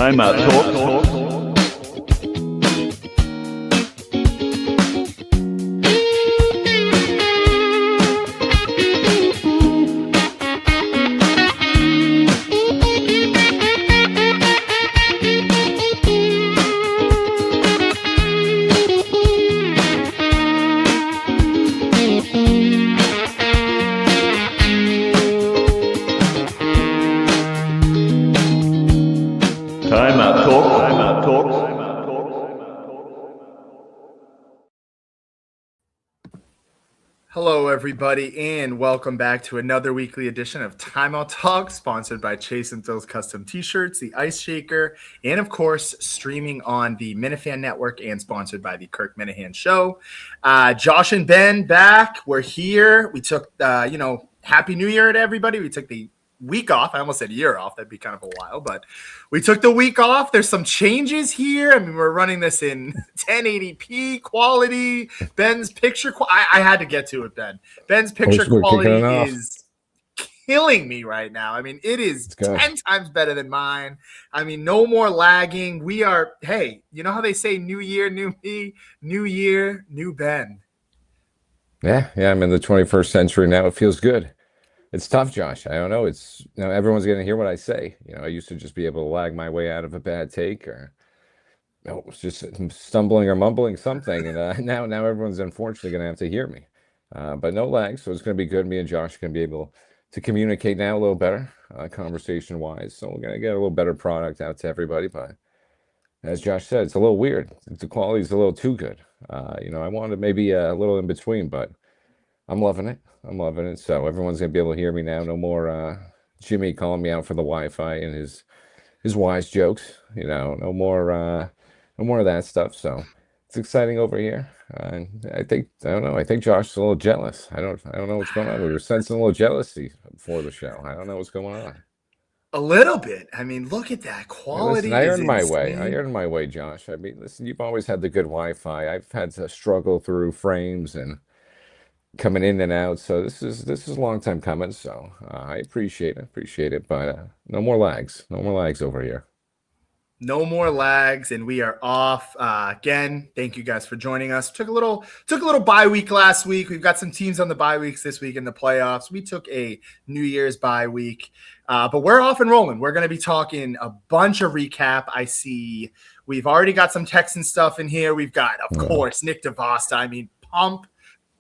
Timeout talk. Timeout talk. Timeout talk. Hello, everybody, and welcome back to another weekly edition of Timeout Talk, sponsored by Chase and Phil's Custom T-Shirts, the Ice Shaker, and of course, streaming on the Minifan Network and sponsored by the Kirk Minahan Show. Josh and Ben back. We're here. We took, Happy New Year to everybody. We took the week off. I almost said year off. That'd be kind of a while, but we took the week off. There's some changes here. I mean, we're running this in 1080p quality. Ben's picture I had to get to it, Ben. Ben's picture quality is killing me right now. I mean, it is 10 times better than mine. I mean, no more lagging. We are, hey, you know how they say new year, new me, new year, new Ben. Yeah, I'm in the 21st century now. It feels good. It's tough, Josh. I don't know. It's everyone's going to hear what I say. I used to just be able to lag my way out of a bad take, or just stumbling or mumbling something, and now everyone's unfortunately going to have to hear me. But no lag, so it's going to be good. Me and Josh are going to be able to communicate now a little better, conversation-wise. So we're going to get a little better product out to everybody. But as Josh said, it's a little weird. The quality's a little too good. I wanted maybe a little in between, but I'm loving it. So everyone's gonna be able to hear me now. No more Jimmy calling me out for the Wi-Fi and his wise jokes. No more of that stuff. So it's exciting over here. And I think Josh is a little jealous. I don't know what's going on. We were sensing a little jealousy before the show. I don't know what's going on. A little bit. I mean, look at that quality. Listen, I earned my way, Josh. I mean, listen, you've always had the good Wi-Fi. I've had to struggle through frames and coming in and out, so this is a long time coming. So I appreciate it, but no more lags over here. No more lags, and we are off again. Thank you guys for joining us. Took a little bye week last week. We've got some teams on the bye weeks this week in the playoffs. We took a New Year's bye week, but we're off and rolling. We're going to be talking a bunch of recap. I see we've already got some Texan stuff in here. We've got, of course, Nick DeVosta. I mean,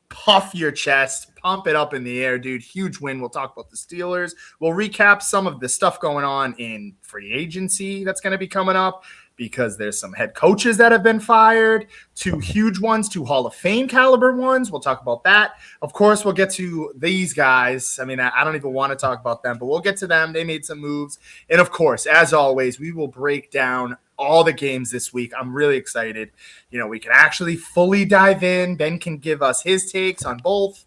puff your chest, pump it up in the air, dude. Huge win. We'll talk about the Steelers. We'll recap some of the stuff going on in free agency that's going to be coming up, because there's some head coaches that have been fired, 2 huge ones, 2 Hall of Fame caliber ones. We'll talk about that. Of course, we'll get to these guys. I mean, I don't even want to talk about them, but we'll get to them. They made some moves. And of course, as always, we will break down all the games this week. I'm really excited. We can actually fully dive in. Ben can give us his takes on both.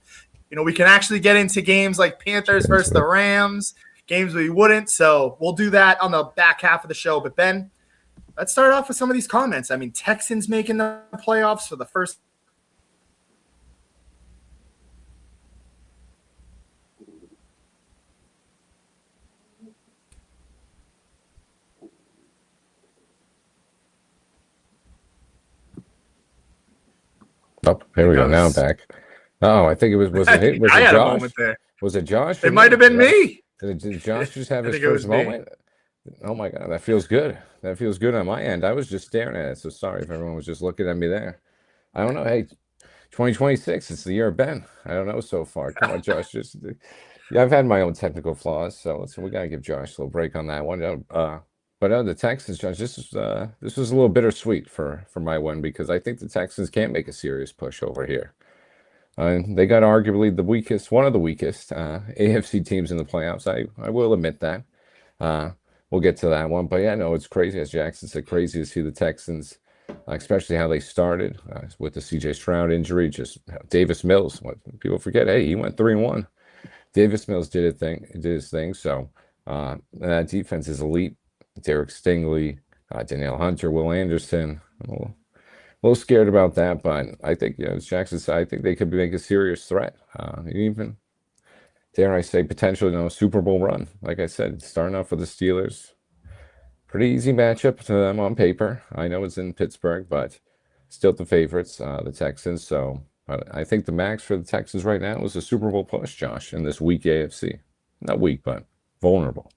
We can actually get into games like Panthers versus the Rams, games we wouldn't. So we'll do that on the back half of the show. But Ben, let's start off with some of these comments. I mean, Texans making the playoffs for the first. Oh, here we go. Now I'm back. Oh, I think it was it Josh? A moment there. Was it Josh? It might have been me. Did Josh just have his first moment? Oh my God, that feels good. That feels good on my end. I was just staring at it, so sorry if everyone was just looking at me there. I don't know. Hey, 2026, it's the year of Ben. I don't know so far. Come on, Josh. I've had my own technical flaws, so we gotta give Josh a little break on that one. But the Texans, Josh, this was a little bittersweet for my one, because I think the Texans can't make a serious push over here. They got arguably one of the weakest AFC teams in the playoffs. I will admit that. We'll get to that one. But yeah, no, it's crazy, as Jackson said, crazy to see the Texans, especially how they started with the C.J. Stroud injury. Just Davis Mills. What people forget, hey, he went 3-1. Davis Mills did his thing. So that defense is elite. Derek Stingley, Danielle Hunter, Will Anderson. I'm a little scared about that, but I think, as Jackson said, I think they could make a serious threat. Even, dare I say, potentially Super Bowl run. Like I said, starting off with the Steelers, pretty easy matchup to them on paper. I know it's in Pittsburgh, but still the favorites, the Texans. So but I think the max for the Texans right now is a Super Bowl push, Josh, in this weak AFC. Not weak, but vulnerable.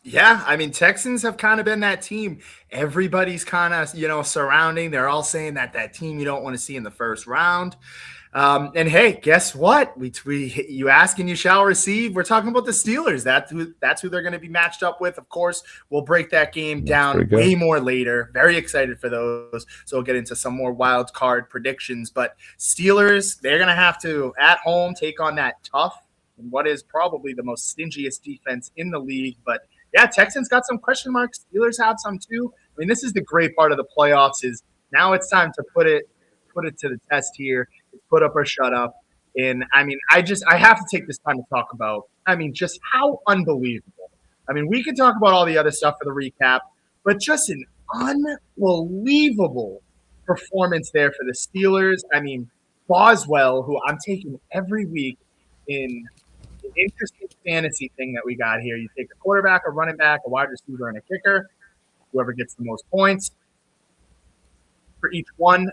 Yeah, I mean, Texans have kind of been that team. Everybody's kind of, surrounding. They're all saying that team you don't want to see in the first round. And hey, guess what? You ask and you shall receive. We're talking about the Steelers. That's who they're going to be matched up with. Of course, we'll break that game down way more later. Very excited for those. So we'll get into some more wild card predictions. But Steelers, they're going to have to, at home, take on that tough and what is probably the most stingiest defense in the league. But yeah, Texans got some question marks. Steelers have some too. I mean, this is the great part of the playoffs is now it's time to put it to the test here. Put up or shut up. And I mean, I have to take this time to talk about, just how unbelievable. I mean, we can talk about all the other stuff for the recap, but just an unbelievable performance there for the Steelers. I mean, Boswell, who I'm taking every week in an interesting fantasy thing that we got here. You take a quarterback, a running back, a wide receiver, and a kicker. Whoever gets the most points for each one,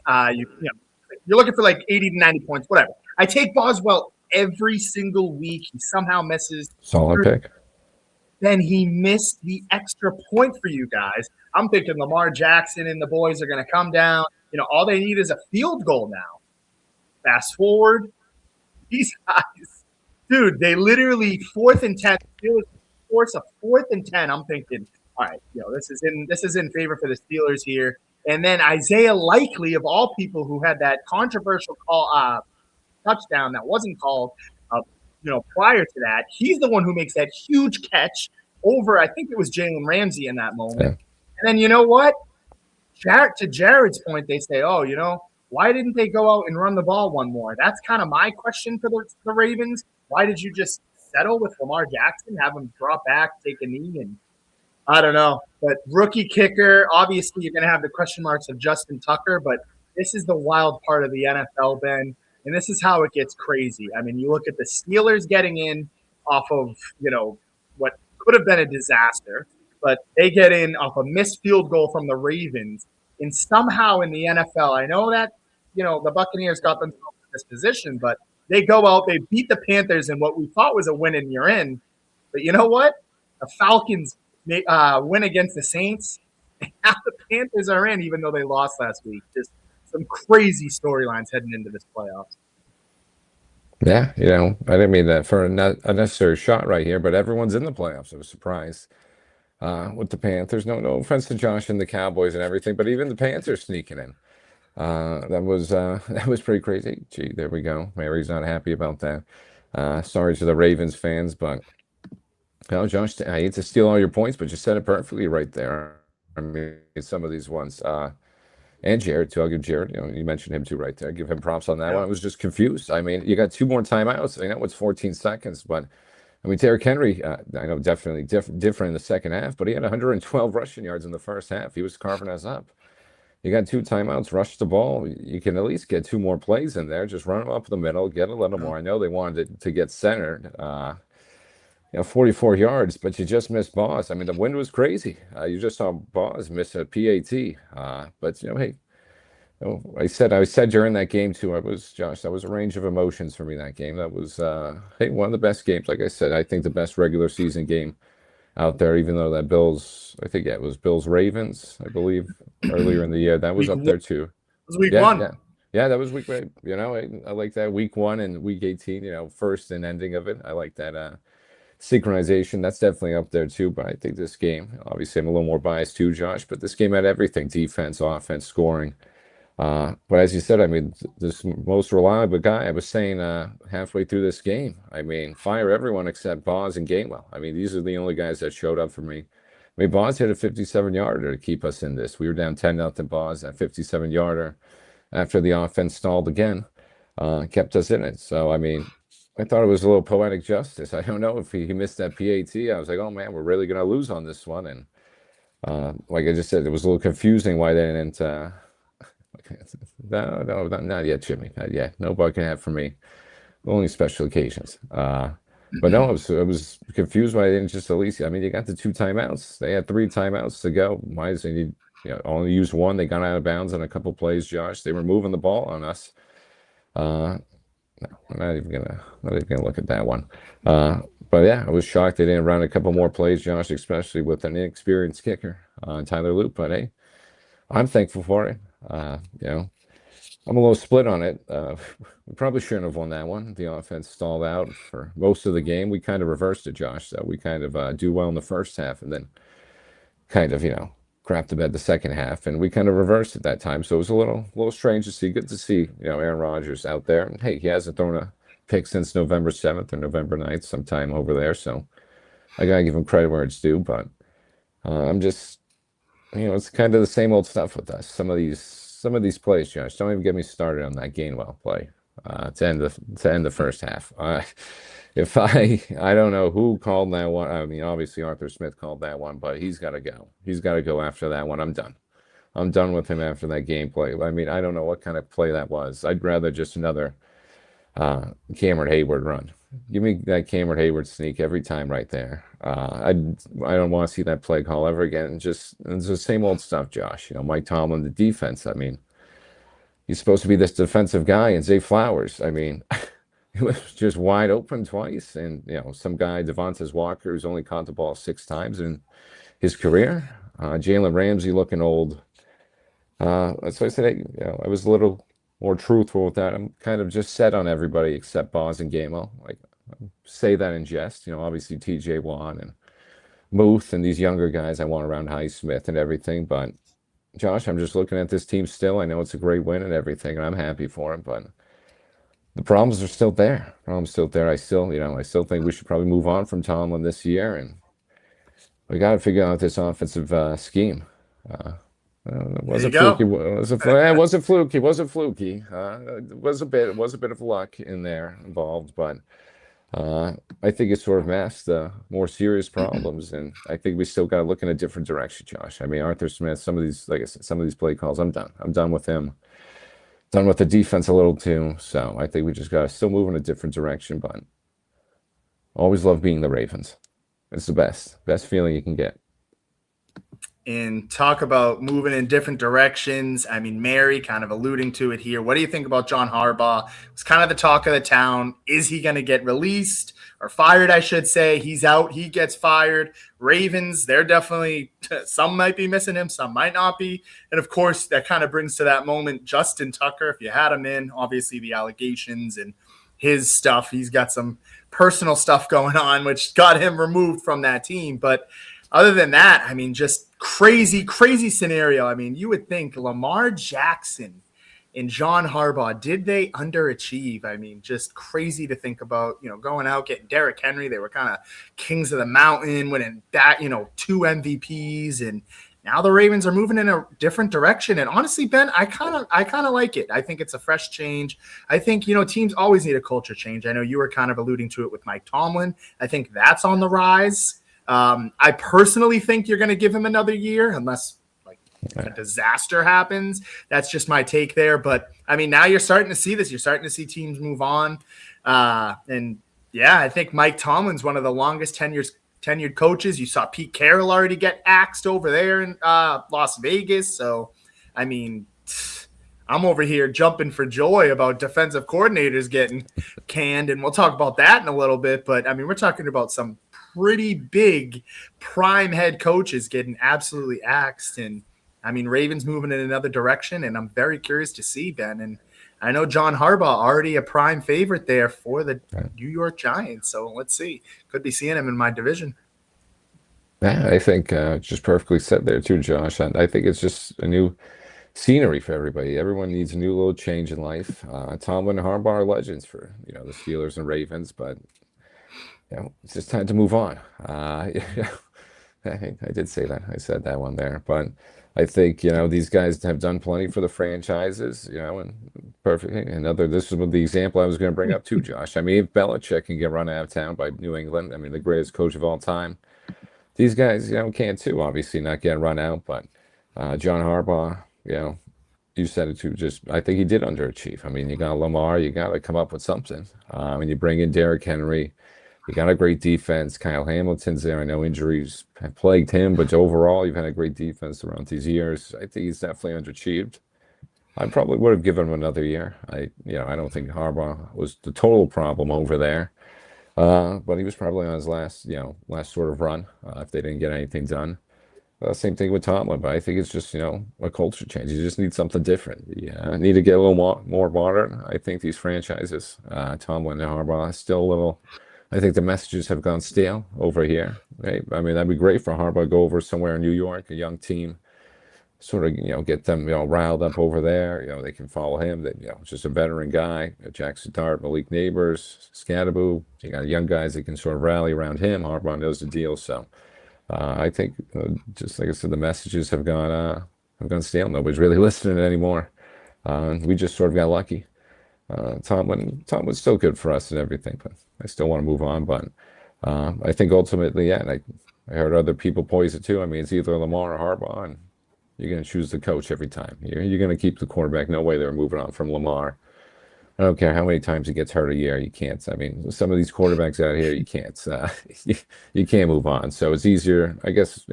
you're looking for like 80 to 90 points, whatever. I take Boswell every single week. He somehow misses. Solid pick. Then he missed the extra point for you guys. I'm thinking Lamar Jackson and the boys are going to come down. All they need is a field goal now. Fast forward. These guys, dude, they literally 4th and 10. Steelers force a 4th and 10. I'm thinking, all right, this is in favor for the Steelers here. And then Isaiah Likely, of all people, who had that controversial call touchdown that wasn't called, prior to that, he's the one who makes that huge catch over, I think it was Jalen Ramsey in that moment. Yeah. And then you know what? To Jared's point, they say, why didn't they go out and run the ball one more? That's kind of my question for the Ravens. Why did you just settle with Lamar Jackson, have him drop back, take a knee, and I don't know. But rookie kicker, obviously you're going to have the question marks of Justin Tucker, but this is the wild part of the NFL, Ben, and this is how it gets crazy. I mean, you look at the Steelers getting in off of, what could have been a disaster, but they get in off a missed field goal from the Ravens, and somehow in the NFL, I know that, the Buccaneers got themselves in this position, but they go out, they beat the Panthers in what we thought was a win and you're in. But you know what? The Falcons win against the Saints. Now the Panthers are in, even though they lost last week. Just some crazy storylines heading into this playoffs. Yeah, I didn't mean that for a unnecessary shot right here, but everyone's in the playoffs. I was surprised with the Panthers. No offense to Josh and the Cowboys and everything, but even the Panthers sneaking in. That was pretty crazy. Gee, there we go. Mary's not happy about that. Sorry to the Ravens fans, but. No, Josh, I hate to steal all your points, but you said it perfectly right there. I mean, some of these ones. And Jared, too. I'll give Jared, you mentioned him too right there. Give him props on that one. I was just confused. I mean, you got 2 more timeouts. I know it's 14 seconds, but I mean, Derrick Henry, I know definitely different in the second half, but he had 112 rushing yards in the first half. He was carving us up. You got 2 timeouts, rush the ball. You can at least get 2 more plays in there. Just run them up the middle, get a little more. I know they wanted to get centered. 44 yards, but you just missed Boss. I mean, the wind was crazy. You just saw Boss miss a PAT. But hey, I said during that game too. Josh. That was a range of emotions for me. That game. That was one of the best games. Like I said, I think the best regular season game out there. Even though that Bills, I think it was Bills Ravens, I believe earlier in the year. That was up there too. It was week 1. Yeah, that was week. I like that week 1 and week 18. First and ending of it. I like that. Synchronization, that's definitely up there too. But I think this game, obviously I'm a little more biased too, Josh, but this game had everything: defense, offense, scoring. But as you said, I mean, this most reliable guy, I was saying halfway through this game, I mean, fire everyone except Boz and Gainwell. I mean, these are the only guys that showed up for me. I mean, Boz hit a 57-yarder to keep us in this. We were down 10-0 Boz, that 57-yarder after the offense stalled again, kept us in it. So, I mean, I thought it was a little poetic justice. I don't know if he missed that PAT. I was like, oh man, we're really going to lose on this one. And like I just said, it was a little confusing why they didn't. No, not yet, Jimmy. Not yet. No bucket hat for me. Only special occasions. But no, I was confused why they didn't just at least. I mean, you got the 2 timeouts. They had 3 timeouts to go. Why does they need? Only use one. They got out of bounds on a couple plays. Josh, they were moving the ball on us. No, I'm not even gonna look at that one. But yeah, I was shocked they didn't run a couple more plays, Josh, especially with an inexperienced kicker, Tyler Loop. But hey, I'm thankful for it. I'm a little split on it. We probably shouldn't have won that one. The offense stalled out for most of the game. We kind of reversed it, Josh. So we kind of do well in the first half and then kind of, crap the bed the second half. And we kind of reversed it that time. So it was a little strange to see. Good to see, Aaron Rodgers out there. And hey, he hasn't thrown a pick since November 7th or November 9th, sometime over there. So I got to give him credit where it's due. But I'm just, it's kind of the same old stuff with us. Some of these plays, Josh. Don't even get me started on that Gainwell play to end the first half. I don't know who called that one. I mean, obviously Arthur Smith called that one, but he's got to go. He's got to go after that one. I'm done. I'm done with him after that gameplay. I mean, I don't know what kind of play that was. I'd rather just another Cameron Hayward run. Give me that Cameron Hayward sneak every time right there. I don't want to see that play call ever again. It's the same old stuff, Josh. Mike Tomlin, the defense. I mean, he's supposed to be this defensive guy, and Zay Flowers. I mean, it was just wide open twice, and some guy, Devontae Walker, who's only caught the ball 6 times in his career. Jalen Ramsey looking old. So I said, I was a little more truthful with that. I'm kind of just set on everybody except Boz and Gamel. Like, say that in jest. Obviously TJ Watt and Muth and these younger guys I want around Highsmith and everything. But Josh, I'm just looking at this team still. I know it's a great win and everything, and I'm happy for it. But the problems are still there. I still think we should probably move on from Tomlin this year, and we got to figure out this offensive scheme. It wasn't fluky. It wasn't fluky. It was a bit of luck in there involved, but I think it sort of masked the more serious problems, and I think we still got to look in a different direction, Josh. I mean, Arthur Smith, some of these play calls, I'm done. I'm done with him. Done with the defense a little too. So I think we just got to still move in a different direction, but always love being the Ravens. It's the best feeling you can get. And talk about moving in different directions. I mean, Mary kind of alluding to it here. What do you think about John Harbaugh? It's kind of the talk of the town. Is he going to get released or fired, I should say? He's out. He gets fired. Ravens, they're definitely – some might be missing him. Some might not be. And, of course, that kind of brings to that moment Justin Tucker, if you had him in, obviously the allegations and his stuff. He's got some personal stuff going on, which got him removed from that team. But other than that, I mean, just crazy scenario. I mean, you would think Lamar Jackson and John Harbaugh, did they underachieve? I mean, just crazy to think about, going out, getting Derrick Henry. They were kind of kings of the mountain, winning that, 2 MVPs. And now the Ravens are moving in a different direction. And honestly, Ben, I kind of like it. I think it's a fresh change. I think, teams always need a culture change. I know you were kind of alluding to it with Mike Tomlin. I think that's on the rise. I personally think you're going to give him another year unless a disaster happens. That's just my take there. But I mean, now you're starting to see this. You're starting to see teams move on. And yeah, I think Mike Tomlin's one of the longest tenured coaches. You saw Pete Carroll already get axed over there in Las Vegas. So, I mean, I'm over here jumping for joy about defensive coordinators getting canned. And we'll talk about that in a little bit. But I mean, we're talking about some pretty big prime head coaches getting absolutely axed. And I mean, Ravens moving in another direction, and I'm very curious to see, Ben. And I know John Harbaugh already a prime favorite there for the New York Giants. So let's see. Could be seeing him in my division. Yeah, I think just perfectly said there too, Josh. And I think it's just a new scenery for everybody. Everyone needs a new little change in life. Tomlin and Harbaugh are legends for, the Steelers and Ravens, but it's just time to move on. I did say that. I said that one there. But I think, these guys have done plenty for the franchises, and perfect. This is the example I was going to bring up too, Josh. I mean, if Belichick can get run out of town by New England, I mean, the greatest coach of all time, these guys, can too, obviously not get run out. But John Harbaugh, you said it too, I think he did underachieve. I mean, you got Lamar, you got to come up with something. When you bring in Derrick Henry, You got a great defense. Kyle Hamilton's there. I know injuries have plagued him, but overall, you've had a great defense around these years. I think he's definitely underachieved. I probably would have given him another year. I don't think Harbaugh was the total problem over there. But he was probably on his last sort of run if they didn't get anything done. Same thing with Tomlin, but I think it's just, a culture change. You just need something different. You need to get a little more modern. I think these franchises, Tomlin and Harbaugh, still a little, I think the messages have gone stale over here. Right? I mean, that'd be great for Harbaugh to go over somewhere in New York, a young team, sort of, get them, riled up over there. They can follow him. That, just a veteran guy, Jackson Dart, Malik Neighbors, Scadaboo. You got young guys that can sort of rally around him. Harbaugh knows the deal. So I think, just like I said, the messages have gone stale. Nobody's really listening anymore. We just sort of got lucky. Tomlin's still good for us and everything, but I still want to move on. But I think ultimately, and I heard other people poise it too. I mean, it's either Lamar or Harbaugh, and you're going to choose the coach every time. You're going to keep the quarterback. No way they're moving on from Lamar. I don't care how many times he gets hurt a year. You can't. I mean, some of these quarterbacks out here, you can't. You can't move on. So it's easier, I guess.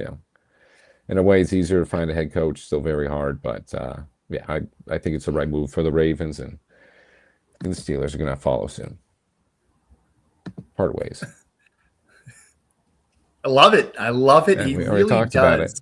In a way, it's easier to find a head coach. Still very hard, but I think it's the right move for the Ravens, and the Steelers are going to follow soon. Part ways. I love it. Yeah, He we already really talked about does. it.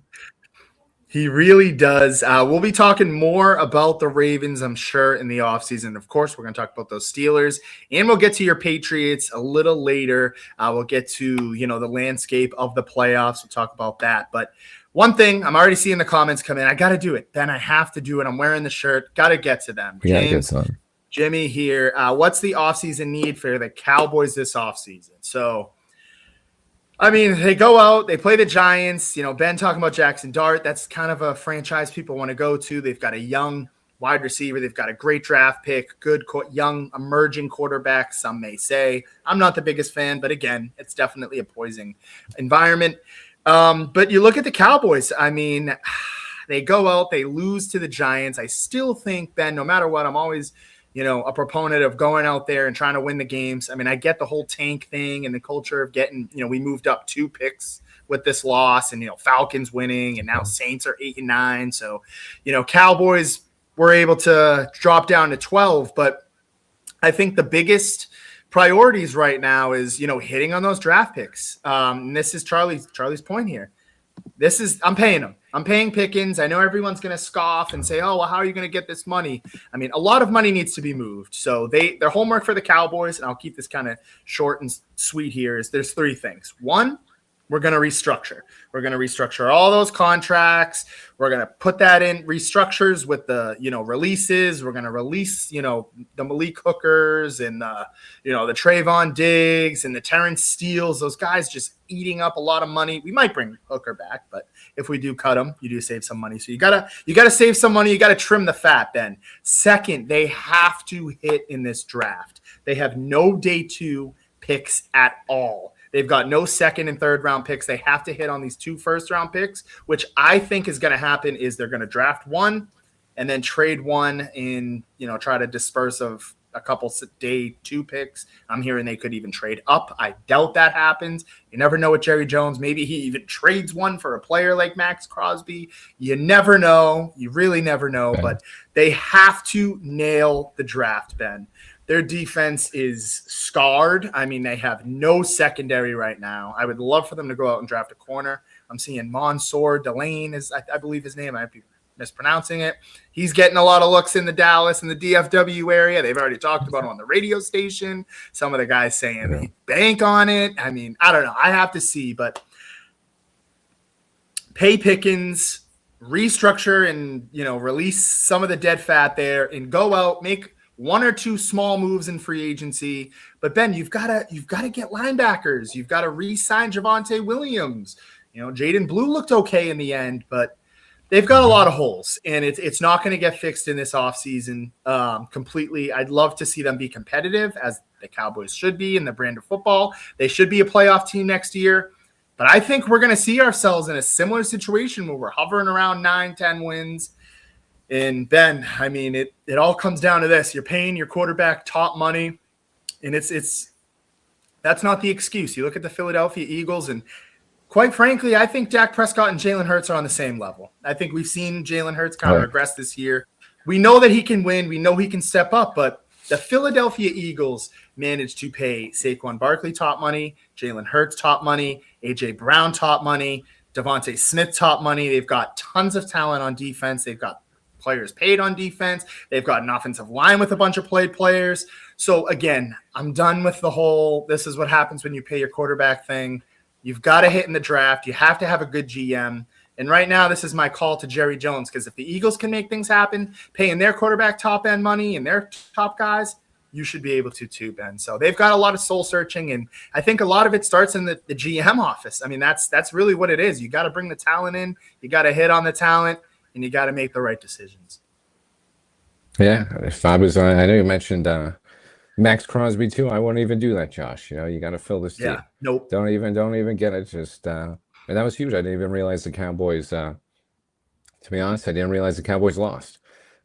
He really does. We'll be talking more about the Ravens, I'm sure, in the offseason. Of course, we're going to talk about those Steelers, and we'll get to your Patriots a little later. We'll get to, the landscape of the playoffs. We'll talk about that. But one thing, I'm already seeing the comments come in. I got to do it. Ben, I have to do it. I'm wearing the shirt. Got to get to them. We got to get some. Jimmy here. What's the offseason need for the Cowboys this offseason? So, I mean, they go out, they play the Giants. Ben talking about Jackson Dart. That's kind of a franchise people want to go to. They've got a young wide receiver. They've got a great draft pick, good young emerging quarterback, some may say. I'm not the biggest fan, but again, it's definitely a poison environment. But you look at the Cowboys. I mean, they go out, they lose to the Giants. I still think, Ben, no matter what, I'm always – a proponent of going out there and trying to win the games. I mean, I get the whole tank thing and the culture of getting, we moved up 2 picks with this loss and, Falcons winning, and now Saints are 8-9. So, Cowboys were able to drop down to 12, but I think the biggest priorities right now is, hitting on those draft picks. And this is Charlie's point here. I'm paying them. I'm paying Pickens. I know everyone's going to scoff and say, oh, well, how are you going to get this money? I mean, a lot of money needs to be moved. So their homework for the Cowboys, and I'll keep this kind of short and sweet here, is there's 3 things. 1, we're going to restructure. We're going to restructure all those contracts. We're going to put that in restructures with the, releases. We're going to release, the Malik Hookers and the Trayvon Diggs and the Terrence Steeles. Those guys just eating up a lot of money. We might bring Hooker back, but if we do cut him, you do save some money. So you gotta save some money. You gotta trim the fat. Then second, they have to hit in this draft. They have no day 2 picks at all. They've got no second and third round picks. They have to hit on these 2 first-round picks, which I think is going to happen is they're going to draft 1 and then trade 1 and, try to disperse of a couple day 2 picks. I'm hearing they could even trade up. I doubt that happens. You never know with Jerry Jones. Maybe he even trades 1 for a player like Max Crosby. You never know. You really never know. Okay. But they have to nail the draft, Ben. Their defense is scarred. I mean, they have no secondary right now. I would love for them to go out and draft a corner. I'm seeing Mansour Delane is, I believe his name. I might be mispronouncing it. He's getting a lot of looks in the Dallas and the DFW area. They've already talked about him on the radio station. Some of the guys saying they bank on it. I mean, I don't know. I have to see, but pay Pickens, restructure and, release some of the dead fat there and go out, make 1 or 2 small moves in free agency. But Ben, you've got to get linebackers. You've got to re-sign Javonte Williams. Jaden Blue looked okay in the end, but they've got a lot of holes, and it's not going to get fixed in this offseason completely. I'd love to see them be competitive, as the Cowboys should be in the brand of football. They should be a playoff team next year. But I think we're going to see ourselves in a similar situation where we're hovering around 9-10 wins. And Ben, I mean, it all comes down to this. You're paying your quarterback top money, and it's That's not the excuse. You look at the Philadelphia Eagles, and quite frankly, I think Dak Prescott and Jalen Hurts are on the same level. I think we've seen Jalen Hurts kind of regress this year. We know that he can win. We know he can step up, but the Philadelphia Eagles managed to pay Saquon Barkley top money, Jalen Hurts top money, A.J. Brown top money, Devontae Smith top money. They've got tons of talent on defense. They've got players paid on defense. They've got an offensive line with a bunch of played players. So again, I'm done with the whole, this is what happens when you pay your quarterback thing. You've got to hit in the draft. You have to have a good GM. And right now, this is my call to Jerry Jones, because if the Eagles can make things happen, paying their quarterback top end money and their top guys, you should be able to too, Ben. So they've got a lot of soul searching, and I think a lot of it starts in the GM office. I mean, that's really what it is. You got to bring the talent in, you got to hit on the talent, and you got to make the right decisions. Yeah, if I was, I know you mentioned Max Crosby too. I wouldn't even do that, Josh. You know, you got to fill this team. Nope. Don't even get it. Just and that was huge. I didn't even realize the Cowboys. To be honest, I didn't realize the Cowboys lost.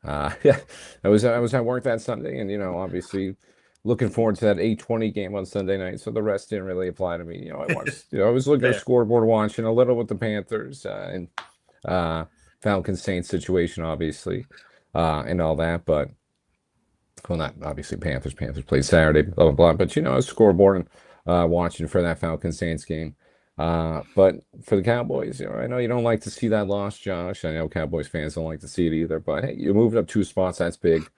Yeah, I was at work that Sunday, and obviously looking forward to that 8:20 game on Sunday night. So the rest didn't really apply to me. I watched. I was looking at the scoreboard, watching a little with the Panthers and Falcons Saints situation, obviously, and all that. But well, not obviously Panthers. Panthers played Saturday, blah blah blah. But I was scoreboard and watching for that Falcons Saints game. But for the Cowboys, I know you don't like to see that loss, Josh. I know Cowboys fans don't like to see it either. But hey, you moved up 2 spots. That's big.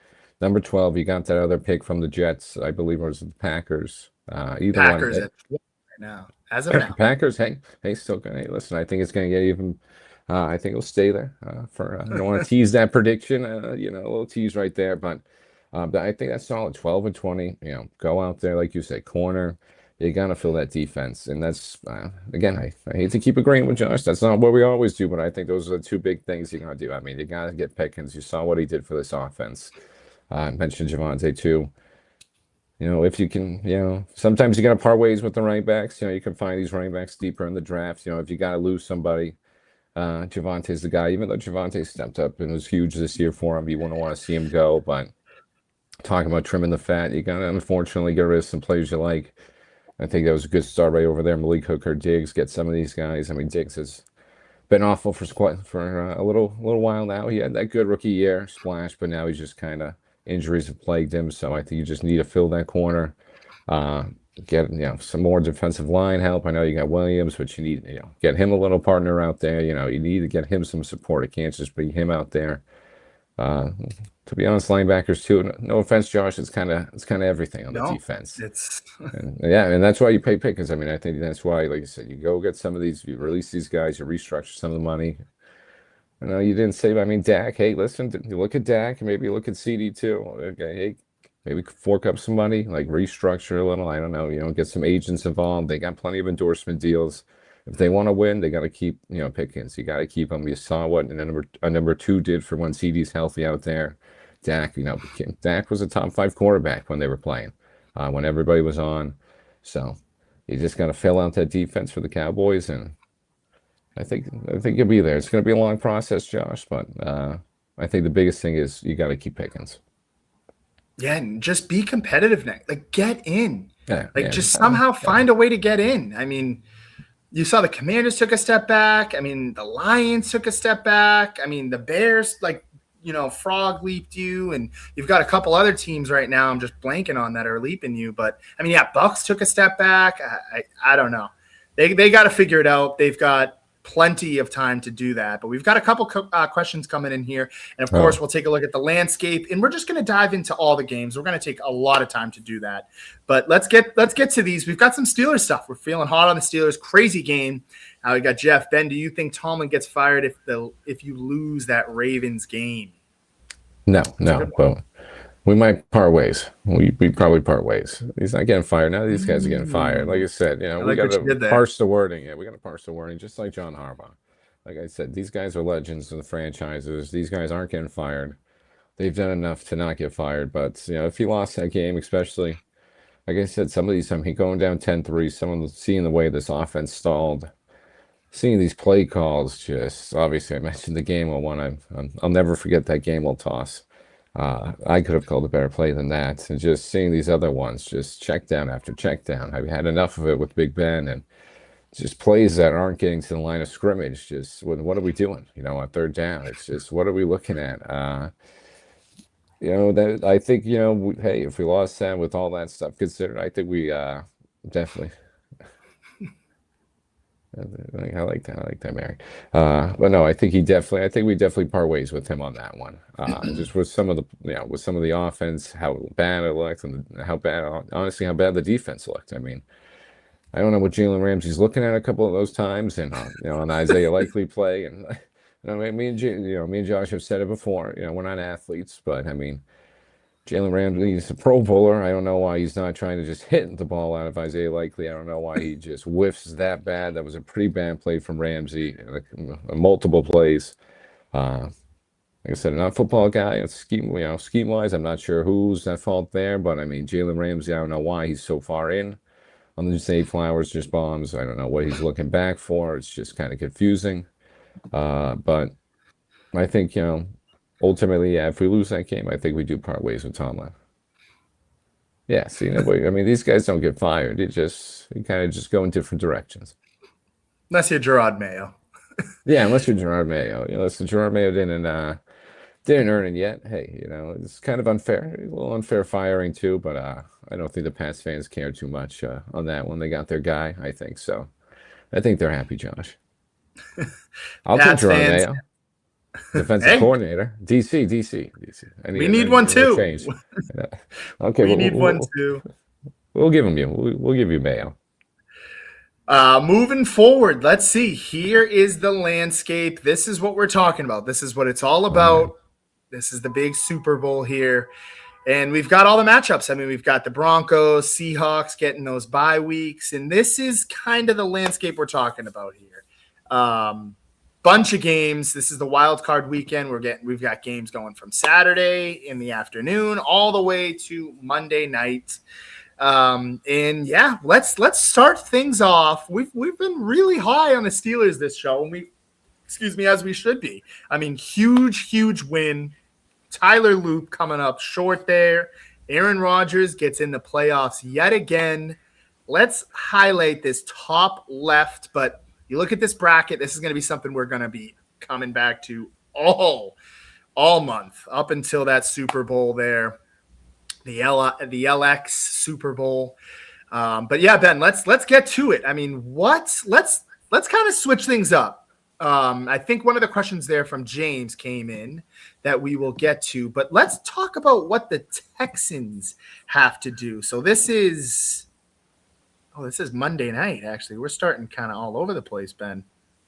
Number 12, you got that other pick from the Jets. I believe it was the Packers. Either Packers one. at right now, as of now. Packers. Hey, still good. Hey, listen, I think it's going to get even. I think it'll stay there. I don't want to tease that prediction. A little tease right there, but I think that's solid. 12-20. Go out there, like you said, corner. You got to fill that defense. And that's, again, I hate to keep agreeing with Josh. That's not what we always do, but I think those are the 2 big things you got to do. I mean, you got to get Pickens. You saw what he did for this offense. I mentioned Javonte, too. If you can, sometimes you got to part ways with the running backs. You can find these running backs deeper in the draft. If you got to lose somebody, Javonte's the guy. Even though Javonte stepped up and was huge this year for him, you wouldn't want to see him go. But talking about trimming the fat, you got to, unfortunately, get rid of some players you like. I think that was a good start right over there. Malik Hooker, Diggs, get some of these guys. I mean, Diggs has been awful for a little while now. He had that good rookie year splash, but now he's just kind of injuries have plagued him. So I think you just need to fill that corner. Get some more defensive line help. I know you got Williams, but you need get him a little partner out there. You need to get him some support. It can't just be him out there. To be honest, linebackers too. No offense, Josh. It's kind of everything on the defense. And that's why you pay Pickens. I mean, I think that's why, like you said, you go get some of these, you release these guys, you restructure some of the money. I know you didn't say, I mean, Dak. Hey, listen, you look at Dak, maybe look at CD too. Okay, hey, maybe fork up some money, like restructure a little. I don't know, get some agents involved. They got plenty of endorsement deals. If they want to win, they got to keep, Pickens. You got to keep them. You saw what a number 2 did for when CD's healthy out there. Dak, Dak was a top 5 quarterback when they were playing, when everybody was on. So you just got to fill out that defense for the Cowboys, and I think you'll be there. It's going to be a long process, Josh, but I think the biggest thing is you got to keep Pickens. Yeah, and just be competitive now. Like, get in. Just somehow find a way to get in. I mean, you saw the Commanders took a step back. I mean, the Lions took a step back. I mean, the Bears, frog leaped you, and you've got a couple other teams right now. I'm just blanking on that are leaping you. But, I mean, Bucks took a step back. I don't know. They got to figure it out. They've got plenty of time to do that. But we've got a couple questions coming in here. And, of course, we'll take a look at the landscape. And we're just going to dive into all the games. We're going to take a lot of time to do that. But let's get to these. We've got some Steelers stuff. We're feeling hot on the Steelers. Crazy game. We got Jeff. Ben, do you think Tomlin gets fired if you lose that Ravens game? No. Well, we might part ways. We probably part ways. He's not getting fired. Now these guys are getting fired. Like I said, we got to parse the wording. Yeah, we got to parse the wording, just like John Harbaugh. Like I said, these guys are legends of the franchises. These guys aren't getting fired. They've done enough to not get fired. But, if he lost that game, especially, like I said, some of these, going down 10-3, someone seeing the way this offense stalled, seeing these play calls, just obviously I mentioned the Gainwell one. I'll never forget that Gainwell toss. I could have called a better play than that. And just seeing these other ones, just check down after check down. I've had enough of it with Big Ben, and just plays that aren't getting to the line of scrimmage. Just what are we doing? On third down, it's just what are we looking at? That I think hey, if we lost that with all that stuff considered, I think we definitely. I like that. I like that, Mary. But no, I think we definitely part ways with him on that one. Just with some of the offense, how bad it looked, and honestly, how bad the defense looked. I mean, I don't know what Jalen Ramsey's looking at a couple of those times, and on Isaiah Likely play, and me and Josh have said it before. We're not athletes, but I mean, Jalen Ramsey's a Pro Bowler. I don't know why he's not trying to just hit the ball out of Isaiah Likely. I don't know why he just whiffs that bad. That was a pretty bad play from Ramsey, multiple plays. Like I said, not a football guy. It's scheme wise, I'm not sure who's at fault there, but I mean, Jalen Ramsey, I don't know why he's so far in on the Zay Flowers, just bombs. I don't know what he's looking back for. It's just kind of confusing. But I think, ultimately, yeah, if we lose that game, I think we do part ways with Tomlin. Yeah, see, I mean, these guys don't get fired. You kind of just go in different directions. Unless you're Gerard Mayo. Yeah, unless you're Gerard Mayo. Unless Gerard Mayo didn't earn it yet. Hey, it's kind of unfair. A little unfair firing too, but I don't think the Pats fans care too much on that one. They got their guy, I think. So I think they're happy, Josh. I'll take Gerard Mayo. Defensive coordinator. DC. We need one too. Okay. We need one too. We'll give him you. We'll give you Mayo. Moving forward, let's see. Here is the landscape. This is what we're talking about. This is what it's all about. This is the big Super Bowl here. And we've got all the matchups. I mean, we've got the Broncos, Seahawks getting those bye weeks. And this is kind of the landscape we're talking about here. Bunch of games. This is the wild card weekend. We've got games going from Saturday in the afternoon all the way to Monday night. And yeah, let's start things off. We've been really high on the Steelers this show, and as we should be. I mean, huge win. Tyler Loop coming up short there. Aaron Rodgers gets in the playoffs yet again. Let's highlight this top left, but you look at this bracket, this is going to be something we're going to be coming back to all month up until that Super Bowl there, the LX Super Bowl. But yeah, Ben, let's get to it. I mean, let's kind of switch things up. I think one of the questions there from James came in that we will get to, but let's talk about what the Texans have to do. So this is Monday night, actually. We're starting kind of all over the place, Ben.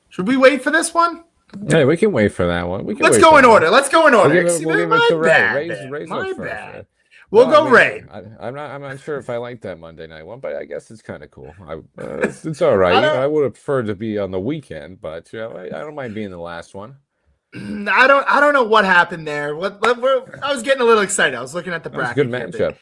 Should we wait for this one? Hey, we can wait for that one. Let's go in order. We'll give it to Ray. Ray's my first, bad. right? We'll go Ray. I'm not sure if I like that Monday night one, but I guess it's kind of cool. It's all right. I would have preferred to be on the weekend, but I don't mind being the last one. I don't know what happened there. I was getting a little excited. I was looking at the bracket. Good matchup.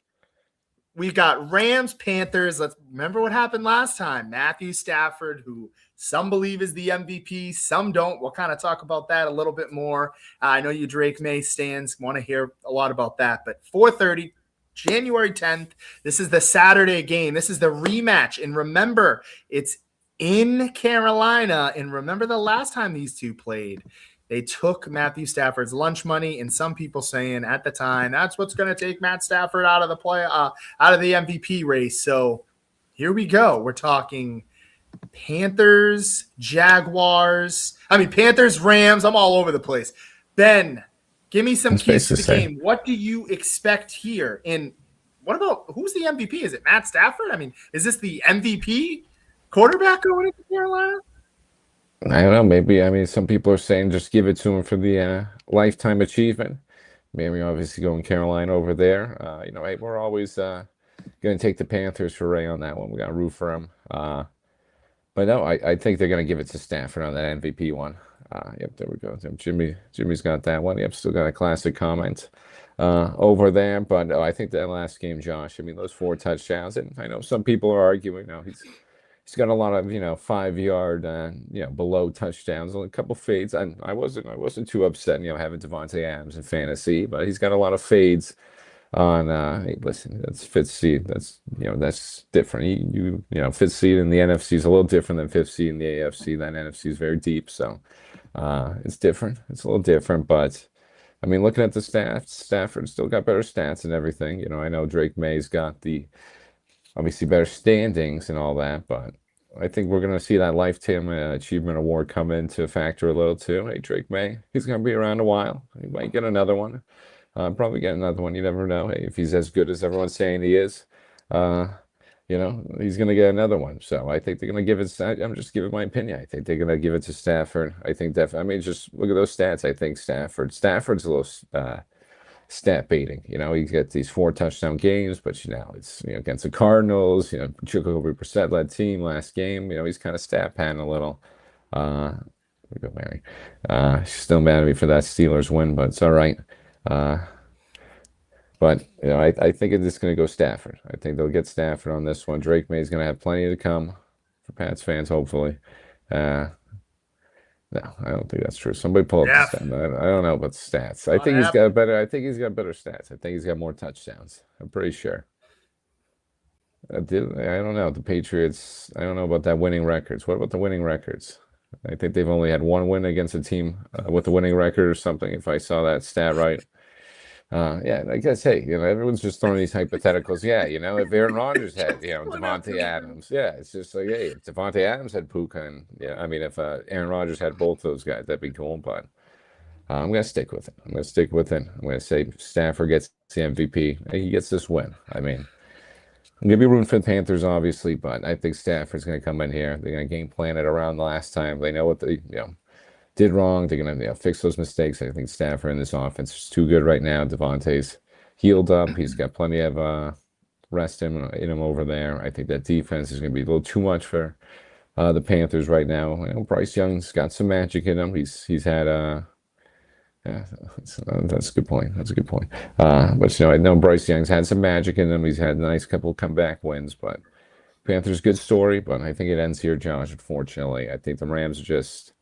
We've got Rams, Panthers. Let's remember what happened last time. Matthew Stafford, who some believe is the MVP, some don't. We'll kind of talk about that a little bit more. I know you Drake May stands want to hear a lot about that. But 4:30, January 10th. This is the Saturday game. This is the rematch. And remember, it's in Carolina. And remember the last time these two played. They took Matthew Stafford's lunch money, and some people saying at the time that's what's going to take Matt Stafford out of the MVP race. So here we go. We're talking Panthers, Panthers, Rams. I'm all over the place. Ben, give me some keys to the game. What do you expect here? And what about who's the MVP? Is it Matt Stafford? I mean, is this the MVP quarterback going into Carolina? I don't know. Maybe, some people are saying just give it to him for the lifetime achievement. Maybe obviously going Carolina over there. Hey, we're always going to take the Panthers for Ray on that one. We got to root for him. But no, I think they're going to give it to Stafford on that MVP one. Yep, there we go. Jimmy's got that one. Yep, still got a classic comment over there. But I think that last game, Josh, those 4 touchdowns, and I know some people are arguing now he's he's got a lot of 5-yard below touchdowns, a couple fades. I wasn't too upset having Devontae Adams in fantasy, but he's got a lot of fades on. Hey, listen, that's fifth seed. That's different. Fifth seed in the NFC is a little different than fifth seed in the AFC. That NFC is very deep, so it's different. It's a little different, but I mean, looking at the stats, Stafford still got better stats and everything. I know Drake May's got the obviously better standings and all that, but I think we're going to see that Lifetime Achievement Award come into factor a little too. Hey, Drake May, he's going to be around a while. He might get another one. Probably get another one. You never know. Hey, if he's as good as everyone's saying he is, he's going to get another one. So I think they're going to give it. I'm just giving my opinion. I think they're going to give it to Stafford. I think just look at those stats. I think Stafford's a little stat baiting. He gets these 4 touchdown games, but it's against the Cardinals. Jacoby Brissett led team last game. He's kind of stat padding a little. We go, Mary. She's still mad at me for that Steelers win, but it's all right. But I think it's going to go Stafford. I think they'll get Stafford on this one. Drake May's going to have plenty to come for Pats fans, hopefully. No, I don't think that's true. Somebody pull up the stats. I don't know about the stats. I think he's got better stats. I think he's got more touchdowns. I'm pretty sure. I don't know. The Patriots, I don't know about that winning records. What about the winning records? I think they've only had one win against a team with a winning record or something, if I saw that stat right. I guess, hey, everyone's just throwing these hypotheticals. If Aaron Rodgers had, Devontae Adams, it's just like, hey, if Devontae Adams had Puka, and if Aaron Rodgers had both those guys, that'd be cool. But I'm gonna stick with it. I'm gonna say Stafford gets the MVP. He gets this win. I'm gonna be rooting for the Panthers, obviously, but I think Stafford's gonna come in here. They're gonna game plan it around the last time. They know what they did wrong. They're going to fix those mistakes. I think Stafford in this offense is too good right now. Devontae's healed up. He's got plenty of rest in him over there. I think that defense is going to be a little too much for the Panthers right now. Bryce Young's got some magic in him. He's had that's a good point. That's a good point. But I know Bryce Young's had some magic in him. He's had a nice couple comeback wins, but Panthers good story. But I think it ends here, Josh. Unfortunately, I think the Rams are just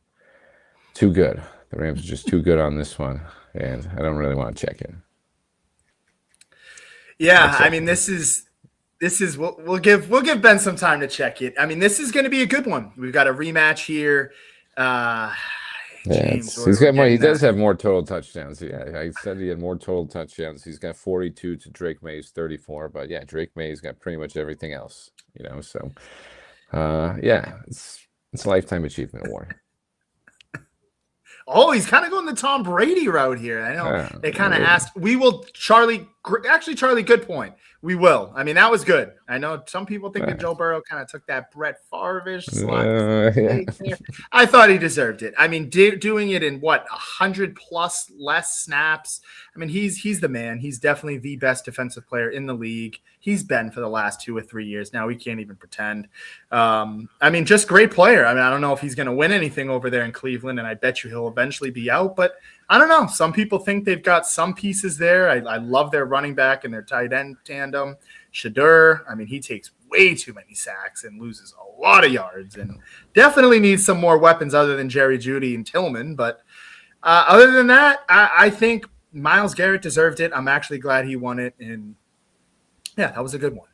too good. The Rams are just too good on this one, and I don't really want to check it. Yeah, this is we'll give Ben some time to check it. This is going to be a good one. We've got a rematch here. James, he does have more total touchdowns. Yeah, I said he had more total touchdowns. He's got 42 to Drake May's 34. But yeah, Drake May's got pretty much everything else. So it's a Lifetime Achievement Award. Oh, he's kind of going the Tom Brady route here. I know they kind of asked. We will, Charlie. Actually, Charlie, good point. We will. That was good. I know some people think that Joe Burrow kind of took that Brett Favre-ish slot. I thought he deserved it. Doing it in 100 plus less snaps. He's the man. He's definitely the best defensive player in the league. He's been for the last 2 or 3 years now. We can't even pretend. Just great player. I don't know if he's going to win anything over there in Cleveland, and I bet you he'll eventually be out. But I don't know. Some people think they've got some pieces there. I love their running back and their tight end tandem. Shedeur, he takes way too many sacks and loses a lot of yards and definitely needs some more weapons other than Jerry Jeudy and Tillman. But other than that, I think Myles Garrett deserved it. I'm actually glad he won it. And yeah, that was a good one.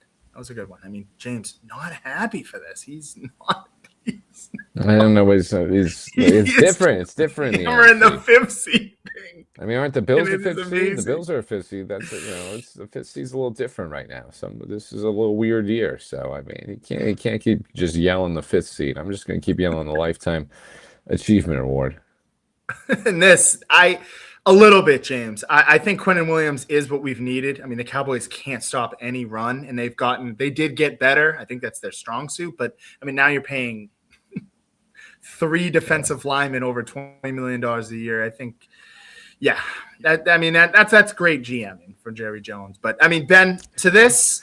James, not happy for this. He's not. I don't know. It's different. It's different. We're in the 5th seed thing. Aren't the Bills the 5th seed? The Bills are a 5th seed. That's it's the 5th seed's a little different right now. This is a little weird year. So he can't keep just yelling the 5th seed. I'm just going to keep yelling the Lifetime Achievement Award. And a little bit, James. I think Quinnen Williams is what we've needed. The Cowboys can't stop any run, and they did get better. I think that's their strong suit. But now you're paying 3 defensive linemen over $20 million a year. I think, that's great GMing for Jerry Jones. But Ben, to this,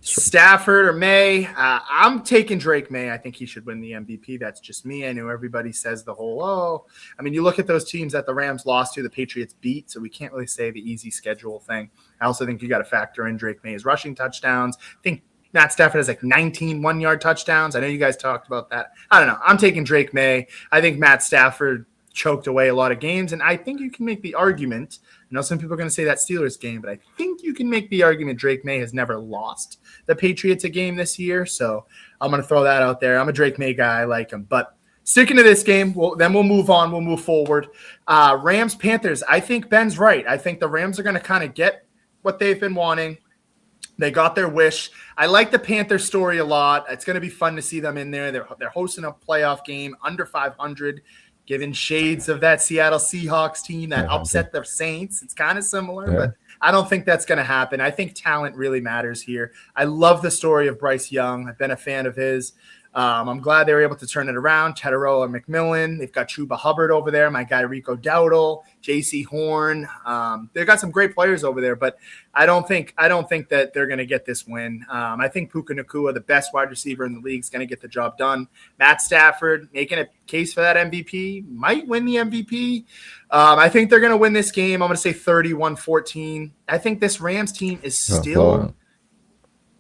Stafford or May, I'm taking Drake May. I think he should win the MVP. That's just me. I know everybody says the whole, you look at those teams that the Rams lost to, the Patriots beat, so we can't really say the easy schedule thing. I also think you got to factor in Drake May's rushing touchdowns. I think Matt Stafford has like 19 one-yard touchdowns. I know you guys talked about that. I don't know. I'm taking Drake May. I think Matt Stafford choked away a lot of games, and I think you can make the argument. I know some people are going to say that Steelers game, but I think you can make the argument Drake May has never lost the Patriots a game this year. So I'm going to throw that out there. I'm a Drake May guy. I like him. But sticking to this game, then we'll move on. We'll move forward. Rams-Panthers, I think Ben's right. I think the Rams are going to kind of get what they've been wanting. They got their wish. I like the Panther story a lot. It's going to be fun to see them in there. They're hosting a playoff game under 500. Given shades of that Seattle Seahawks team that upset the Saints. It's kind of similar, but I don't think that's going to happen. I think talent really matters here. I love the story of Bryce Young. I've been a fan of his. I'm glad they were able to turn it around. Tedero and McMillan. They've got Chuba Hubbard over there. My guy Rico Dowdle, J.C. Horn. They've got some great players over there, but I don't think that they're going to get this win. I think Puka Nacua, the best wide receiver in the league, is going to get the job done. Matt Stafford making a case for that MVP, might win the MVP. I think they're going to win this game. I'm going to say 31-14. I think this Rams team is still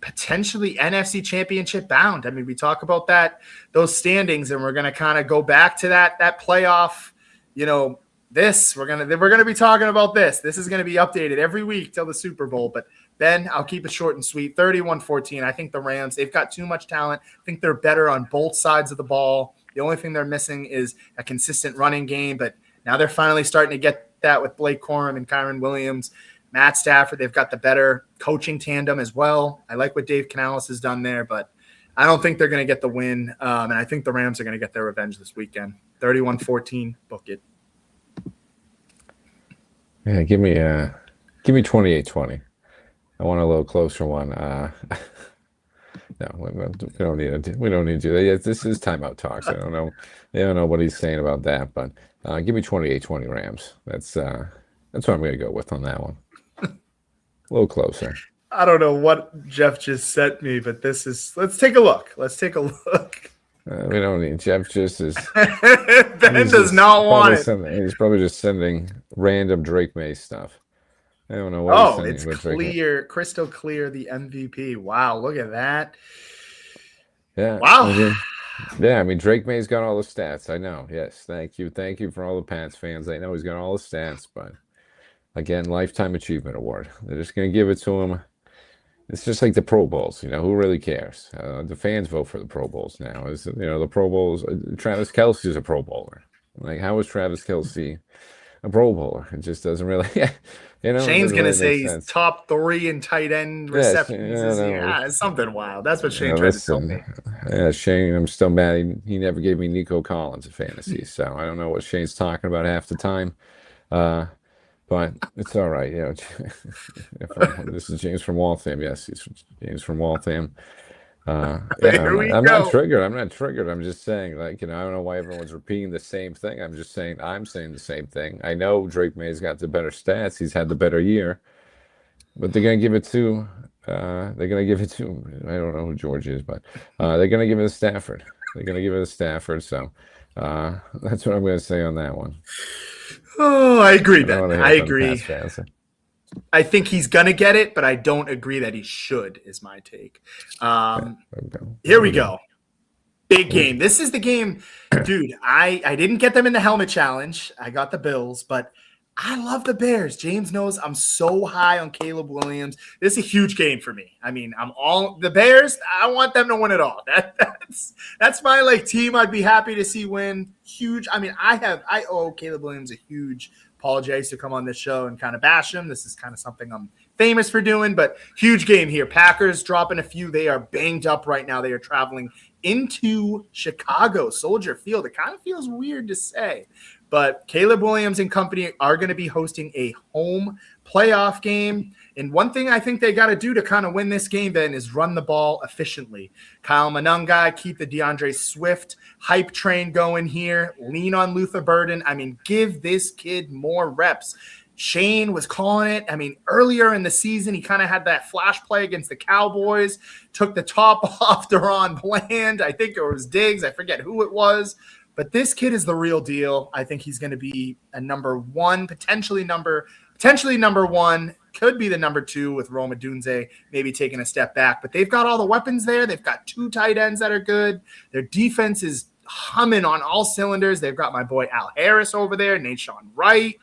potentially NFC Championship bound. I mean, we talk about those standings, and we're going to kind of go back to that playoff. We're going to be talking about this. This is going to be updated every week till the Super Bowl. But Ben, I'll keep it short and sweet. 31-14. I think the Rams, they've got too much talent. I think they're better on both sides of the ball. The only thing they're missing is a consistent running game. But now they're finally starting to get that with Blake Corum and Kyron Williams. Matt Stafford, they've got the better coaching tandem as well. I like what Dave Canales has done there, but I don't think they're going to get the win. And I think the Rams are going to get their revenge this weekend. 31-14, book it. Yeah, give me 28-20. I want a little closer one. No, we don't need to do that. Yeah, this is timeout talks. I don't know what he's saying about that, but give me 28-20 Rams. That's what I'm going to go with on that one. A little closer. I don't know what Jeff just sent me, but let's take a look. We don't need Jeff just is. Ben does not want it. He's probably just sending random Drake May stuff. I don't know what he's sending. It's clear, crystal clear, the MVP. Wow, look at that. Yeah. Wow. I mean, Drake May's got all the stats. I know. Yes. Thank you for all the Pats fans. I know he's got all the stats, but again, Lifetime Achievement Award. They're just going to give it to him. It's just like the Pro Bowls. Who really cares? The fans vote for the Pro Bowls now. The Pro Bowls. Travis Kelce is a Pro Bowler. Like, how is Travis Kelce a Pro Bowler? It just doesn't really. Shane's going to say he's top 3 in tight end receptions. It's something wild. That's what Shane tried to tell me. Yeah, Shane, I'm still mad. He never gave me Nico Collins at fantasy, so I don't know what Shane's talking about half the time. But it's all right. This is James from Waltham. Yes, he's James from Waltham. I'm not triggered. I'm just saying, I don't know why everyone's repeating the same thing. I'm saying the same thing. I know Drake May's got the better stats. He's had the better year, but they're going to give it to, I don't know who George is, but they're going to give it to Stafford. So that's what I'm going to say on that one. Oh, I agree, Ben. I agree. I think he's going to get it, but I don't agree that he should, is my take. Here we go. Big game. This is the game. Dude, I didn't get them in the helmet challenge. I got the Bills, but I love the Bears. James knows I'm so high on Caleb Williams. This is a huge game for me. I mean, the Bears. I want them to win it all. That's my team. I'd be happy to see win. Huge. I mean, I owe Caleb Williams a huge apology. I used to come on this show and kind of bash him. This is kind of something I'm famous for doing, but huge game here. Packers dropping a few. They are banged up right now. They are traveling into Chicago, Soldier Field. It kind of feels weird to say, but Caleb Williams and company are going to be hosting a home playoff game. And one thing I think they got to do to kind of win this game, Ben, is run the ball efficiently. Kyle Monangai, keep the DeAndre Swift hype train going here. Lean on Luther Burden. I mean, give this kid more reps. Shane was calling it. I mean, earlier in the season, he kind of had that flash play against the Cowboys, took the top off Deron Bland. I think it was Diggs. I forget who it was. But this kid is the real deal. I think he's going to be a number one, potentially number one could be the number 2 with Rome Odunze maybe taking a step back. But they've got all the weapons there. They've got 2 tight ends that are good. Their defense is humming on all cylinders. They've got my boy Al Harris over there, Nashawn Wright.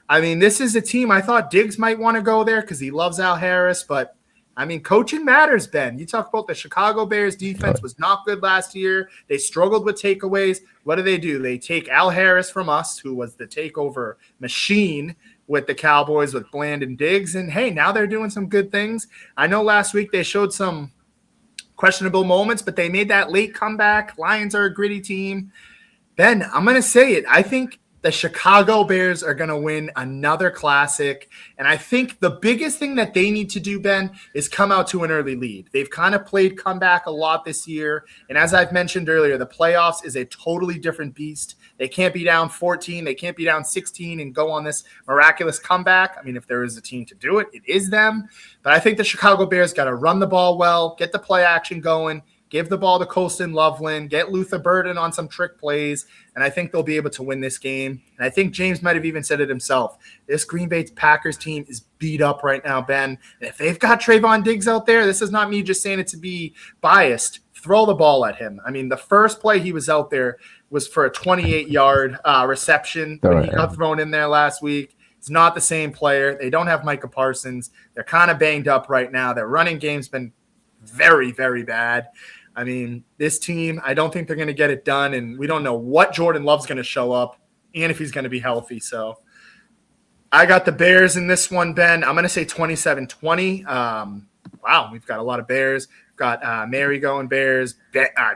I mean, this is a team. I thought Diggs might want to go there because he loves Al Harris, but I mean, coaching matters, Ben. You talk about the Chicago Bears defense was not good last year. They struggled with takeaways. What do? They take Al Harris from us, who was the takeover machine with the Cowboys with Bland and Diggs. And hey, now they're doing some good things. I know last week they showed some questionable moments, but they made that late comeback. Lions are a gritty team. Ben, I'm going to say it. I think the Chicago Bears are going to win another classic. And I think the biggest thing that they need to do, Ben, is come out to an early lead. They've kind of played comeback a lot this year. And as I've mentioned earlier, the playoffs is a totally different beast. They can't be down 14. They can't be down 16 and go on this miraculous comeback. I mean, if there is a team to do it, it is them. But I think the Chicago Bears got to run the ball well, get the play action going, give the ball to Colston Loveland, get Luther Burden on some trick plays, and I think they'll be able to win this game. And I think James might have even said it himself. This Green Bay Packers team is beat up right now, Ben. And if they've got Trayvon Diggs out there, this is not me just saying it to be biased. Throw the ball at him. I mean, the first play he was out there was for a 28-yard reception when he got thrown in there last week. It's not the same player. They don't have Micah Parsons. They're kind of banged up right now. Their running game's been very, very bad. I mean, this team, I don't think they're going to get it done, and we don't know what Jordan Love's going to show up and if he's going to be healthy. So I got the Bears in this one, Ben. I'm going to say 27-20. Wow, we've got a lot of Bears. We've got Mary going Bears,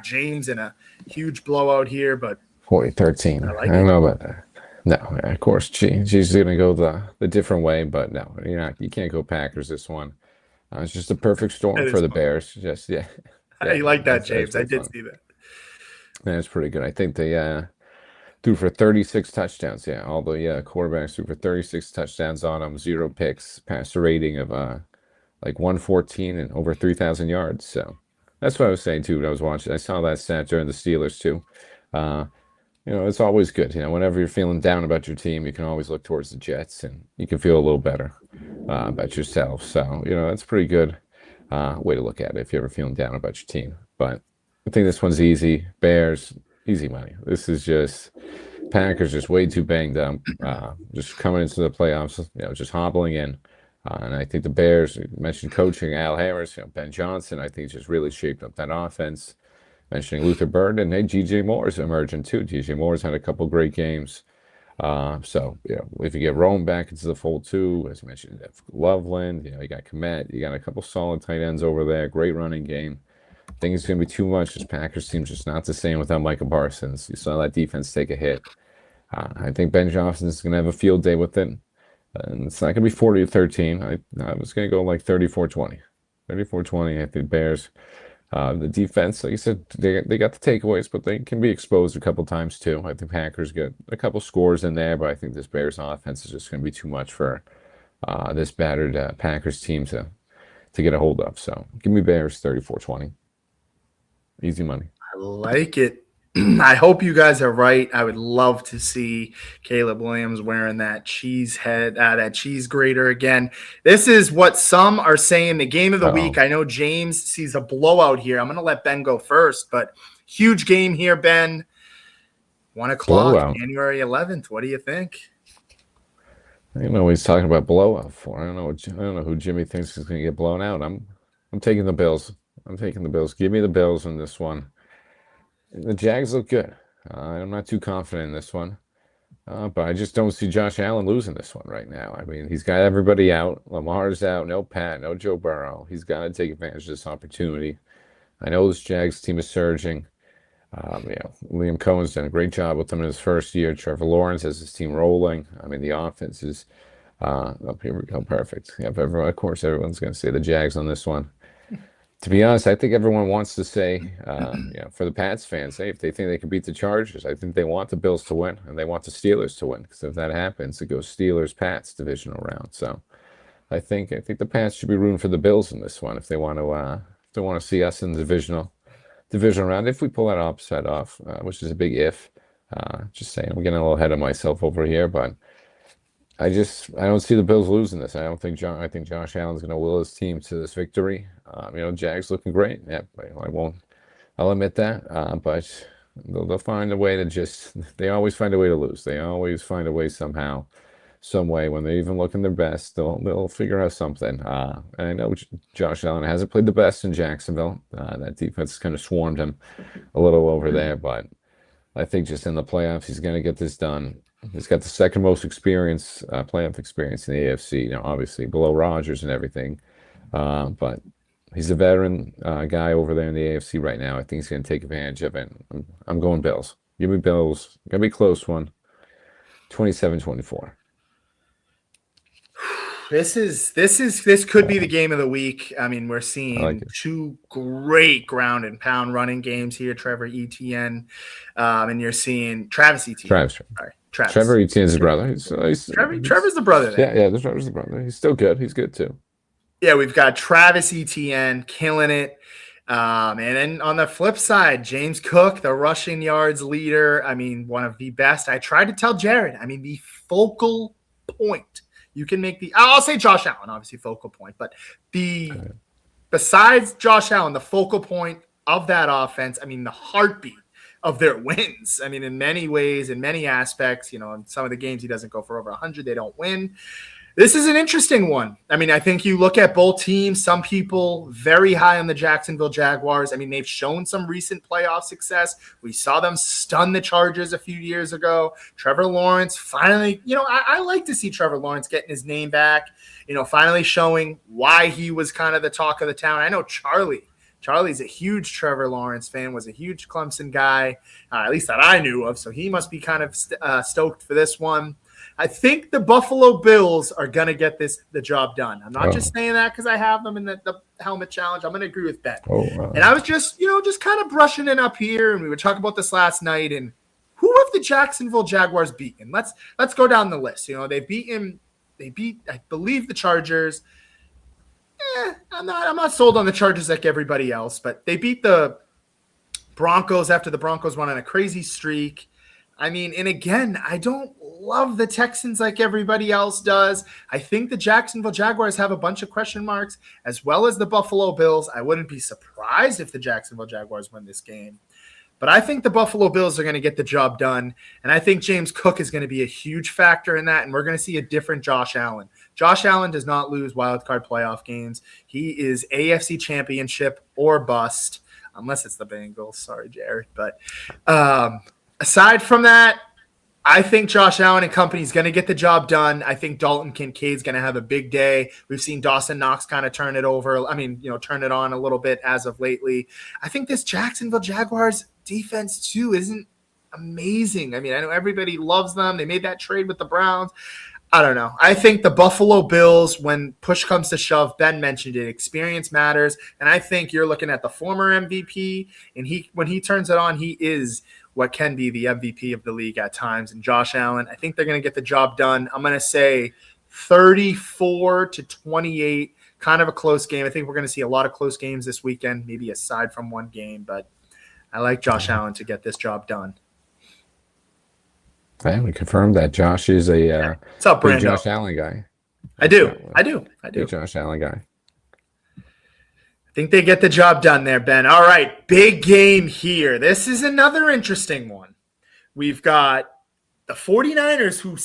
James in a huge blowout here, but 40-13. I don't know about that. No, of course, she's going to go the different way, but no, you can't go Packers this one. It's just a perfect storm for the Bears. Just I like that, James. I did see that. That's pretty good. I think they threw for 36 touchdowns. Yeah, all the quarterbacks threw for 36 touchdowns on them, 0 picks, passer rating of like 114 and over 3,000 yards. So that's what I was saying too when I was watching. I saw that stat during the Steelers too. It's always good. Whenever you're feeling down about your team, you can always look towards the Jets and you can feel a little better about yourself. So, that's pretty good way to look at it if you're ever feeling down about your team. But I think this one's easy. Bears, easy money. This is just Packers just way too banged up, just coming into the playoffs, just hobbling in. And I think the Bears, you mentioned coaching, Al Harris, Ben Johnson, I think just really shaped up that offense. Mentioning Luther Burden, and hey, DJ Moore's emerging too. DJ Moore's had a couple great games. So, if you get Rome back into the fold too, as mentioned, Loveland, you got Komet, you got a couple solid tight ends over there, great running game. I think it's going to be too much. This Packers team's just not the same without Micah Parsons. You saw that defense take a hit. I think Ben Johnson's going to have a field day with it. And it's not going to be 40-13. I was going to go like 34-20. 34-20, I think Bears. The defense, like I said, they got the takeaways, but they can be exposed a couple times too. I think Packers get a couple scores in there, but I think this Bears offense is just going to be too much for this battered Packers team to get a hold of. So give me Bears 34-20. Easy money. I like it. I hope you guys are right. I would love to see Caleb Williams wearing that cheese head, that cheese grater again. This is what some are saying the game of the week. I know James sees a blowout here. I'm going to let Ben go first, but huge game here, Ben. 1 o'clock, blowout. January 11th. What do you think? I don't know what he's talking about blowout for. I don't know who Jimmy thinks is going to get blown out. I'm taking the Bills. I'm taking the Bills. Give me the Bills in this one. The Jags look good. I'm not too confident in this one. But I just don't see Josh Allen losing this one right now. I mean, he's got everybody out. Lamar's out. No Pat. No Joe Burrow. He's got to take advantage of this opportunity. I know this Jags team is surging. Liam Cohen's done a great job with them in his first year. Trevor Lawrence has his team rolling. I mean, the offense is up here we go. Perfect. Of course, everyone's going to say the Jags on this one. To be honest, I think everyone wants to say, for the Pats fans, hey, if they think they can beat the Chargers, I think they want the Bills to win and they want the Steelers to win. Because if that happens, it goes Steelers-Pats divisional round. So I think the Pats should be rooting for the Bills in this one if they want to see us in the divisional round. If we pull that upset off, which is a big if. Just saying, I'm getting a little ahead of myself over here, but I don't see the Bills losing this. I think Josh Allen's going to will his team to this victory. Jags looking great. Yeah, I'll admit that. But they'll find a way they always find a way to lose. They always find a way somehow, some way. When they're even looking their best, they'll figure out something. And I know Josh Allen hasn't played the best in Jacksonville. That defense kind of swarmed him a little over there, but I think just in the playoffs, he's going to get this done. He's got the second most playoff experience in the AFC. Obviously below Rodgers and everything, but he's a veteran guy over there in the AFC right now. I think he's going to take advantage of it. I'm going Bills. Give me Bills. Gonna be a close one. 27-24. This could be the game of the week. I mean, we're seeing two great ground and pound running games here. Trevor Etienne, and you're seeing Travis Etienne. Trevor Etienne's his brother. Trevor's the brother there. Yeah, Trevor's the brother. He's still good. He's good too. Yeah, we've got Travis Etienne killing it. And then on the flip side, James Cook, the rushing yards leader. I mean, one of the best. I tried to tell Jared, the focal point. You can make I'll say Josh Allen, obviously focal point, but besides Josh Allen, the focal point of that offense, the heartbeat of their wins. In many ways, in many aspects, in some of the games he doesn't go for over 100, they don't win. This is an interesting one. I think you look at both teams, some people very high on the Jacksonville Jaguars. They've shown some recent playoff success. We saw them stun the Chargers a few years ago. Trevor Lawrence finally, I like to see Trevor Lawrence getting his name back, finally showing why he was kind of the talk of the town. I know Charlie's a huge Trevor Lawrence fan, was a huge Clemson guy, at least that I knew of. So he must be kind of stoked for this one. I think the Buffalo Bills are going to get the job done. I'm not just saying that because I have them in the helmet challenge. I'm going to agree with Ben. And I was just kind of brushing it up here, and we were talking about this last night. And who have the Jacksonville Jaguars beaten? Let's go down the list. They beat, I believe, the Chargers. I'm not sold on the Chargers like everybody else, but they beat the Broncos after the Broncos went on a crazy streak. And again, I don't love the Texans like everybody else does. I think the Jacksonville Jaguars have a bunch of question marks, as well as the Buffalo Bills. I wouldn't be surprised if the Jacksonville Jaguars win this game. But I think the Buffalo Bills are going to get the job done, and I think James Cook is going to be a huge factor in that, and we're going to see a different Josh Allen. Josh Allen does not lose wildcard playoff games. He is AFC Championship or bust, unless it's the Bengals. Sorry, Jared. But aside from that, I think Josh Allen and company is going to get the job done. I think Dalton Kincaid's going to have a big day. We've seen Dawson Knox kind of turn it over. Turn it on a little bit as of lately. I think this Jacksonville Jaguars defense too isn't amazing. I know everybody loves them. They made that trade with the Browns. I don't know. I think the Buffalo Bills, when push comes to shove, Ben mentioned it, experience matters. And I think you're looking at the former MVP, and when he turns it on, he is what can be the MVP of the league at times. And Josh Allen, I think they're going to get the job done. I'm going to say 34-28, kind of a close game. I think we're going to see a lot of close games this weekend, maybe aside from one game, but I like Josh Allen to get this job done. And we confirmed that Josh is a What's up, big Josh Allen guy. I do. Big Josh Allen guy. I think they get the job done there, Ben. All right, big game here. This is another interesting one. We've got the 49ers who,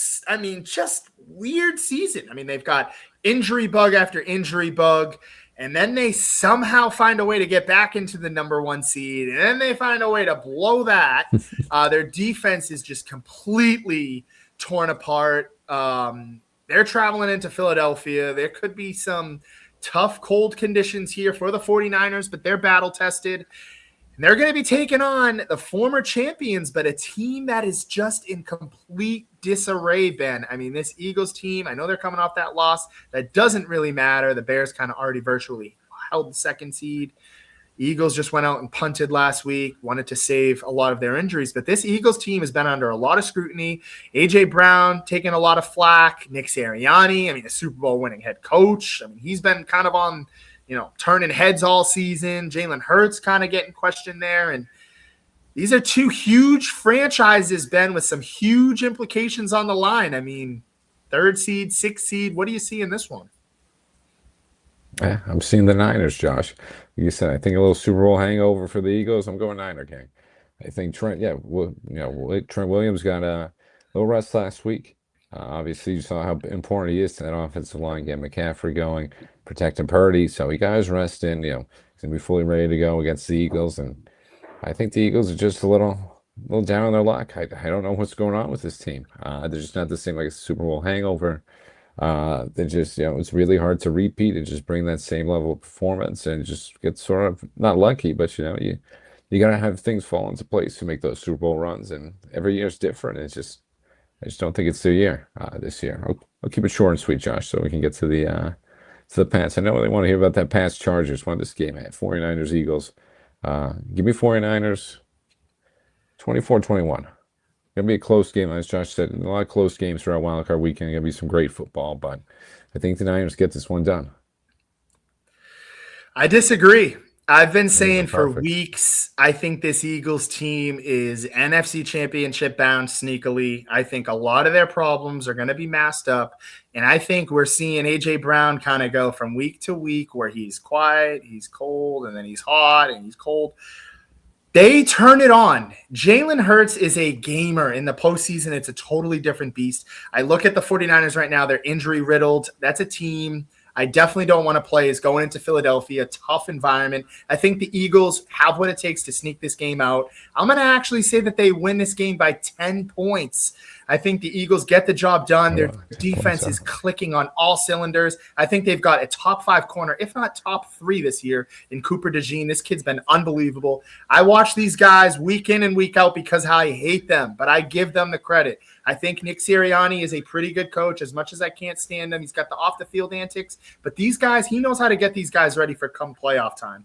just weird season. They've got injury bug after injury bug, and then they somehow find a way to get back into the number one seed, and then they find a way to blow that. Their defense is just completely torn apart. They're traveling into Philadelphia. There could be some tough cold conditions here for the 49ers, but they're battle tested. And they're going to be taking on the former champions, but a team that is just in complete disarray, Ben. This Eagles team, I know they're coming off that loss. That doesn't really matter. The Bears kind of already virtually held the second seed. Eagles just went out and punted last week, wanted to save a lot of their injuries. But this Eagles team has been under a lot of scrutiny. A.J. Brown taking a lot of flack. Nick Sirianni, a Super Bowl winning head coach. He's been kind of on, turning heads all season. Jalen Hurts kind of getting questioned there. And these are two huge franchises, Ben, with some huge implications on the line. third seed, sixth seed? What do you see in this one? Yeah, I'm seeing the Niners, Josh. You said I think a little Super Bowl hangover for the Eagles. I'm going Niner gang. I think Trent, yeah, Trent Williams got a little rest last week. Obviously, you saw how important he is to that offensive line, get McCaffrey going, protecting Purdy. So he got his rest in. He's gonna be fully ready to go against the Eagles, and I think the Eagles are just a little down on their luck. I don't know what's going on with this team. They're just not the same like a Super Bowl hangover. They just, it's really hard to repeat and just bring that same level of performance and just get sort of not lucky, but you gotta have things fall into place to make those Super Bowl runs, and every year is different. I just don't think it's their year this year. I'll keep it short and sweet, Josh, so we can get to the Pats. I know they want to hear about that Pats Chargers. Won this game at 49ers Eagles. Give me 49ers 24-21. Gonna be a close game, as Josh said. A lot of close games throughout Wildcard Weekend. Gonna be some great football, but I think the Niners get this one done. I disagree. I've been saying for weeks, I think this Eagles team is NFC Championship bound sneakily. I think a lot of their problems are going to be masked up. And I think we're seeing A.J. Brown kind of go from week to week where he's quiet, he's cold, and then he's hot and he's cold. They turn it on. Jalen Hurts is a gamer in the postseason. It's a totally different beast. I look at the 49ers right now. They're injury riddled. That's a team I definitely don't want to play is going into Philadelphia, tough environment. I think the Eagles have what it takes to sneak this game out. I'm going to actually say that they win this game by 10 points. I think the Eagles get the job done. Their defense is clicking on all cylinders. I think they've got a top 5 corner, if not top 3 this year in Cooper DeJean. This kid's been unbelievable. I watch these guys week in and week out because I hate them, but I give them the credit. I think Nick Sirianni is a pretty good coach. As much as I can't stand him, he's got the off-the-field antics. But these guys, he knows how to get these guys ready for come playoff time.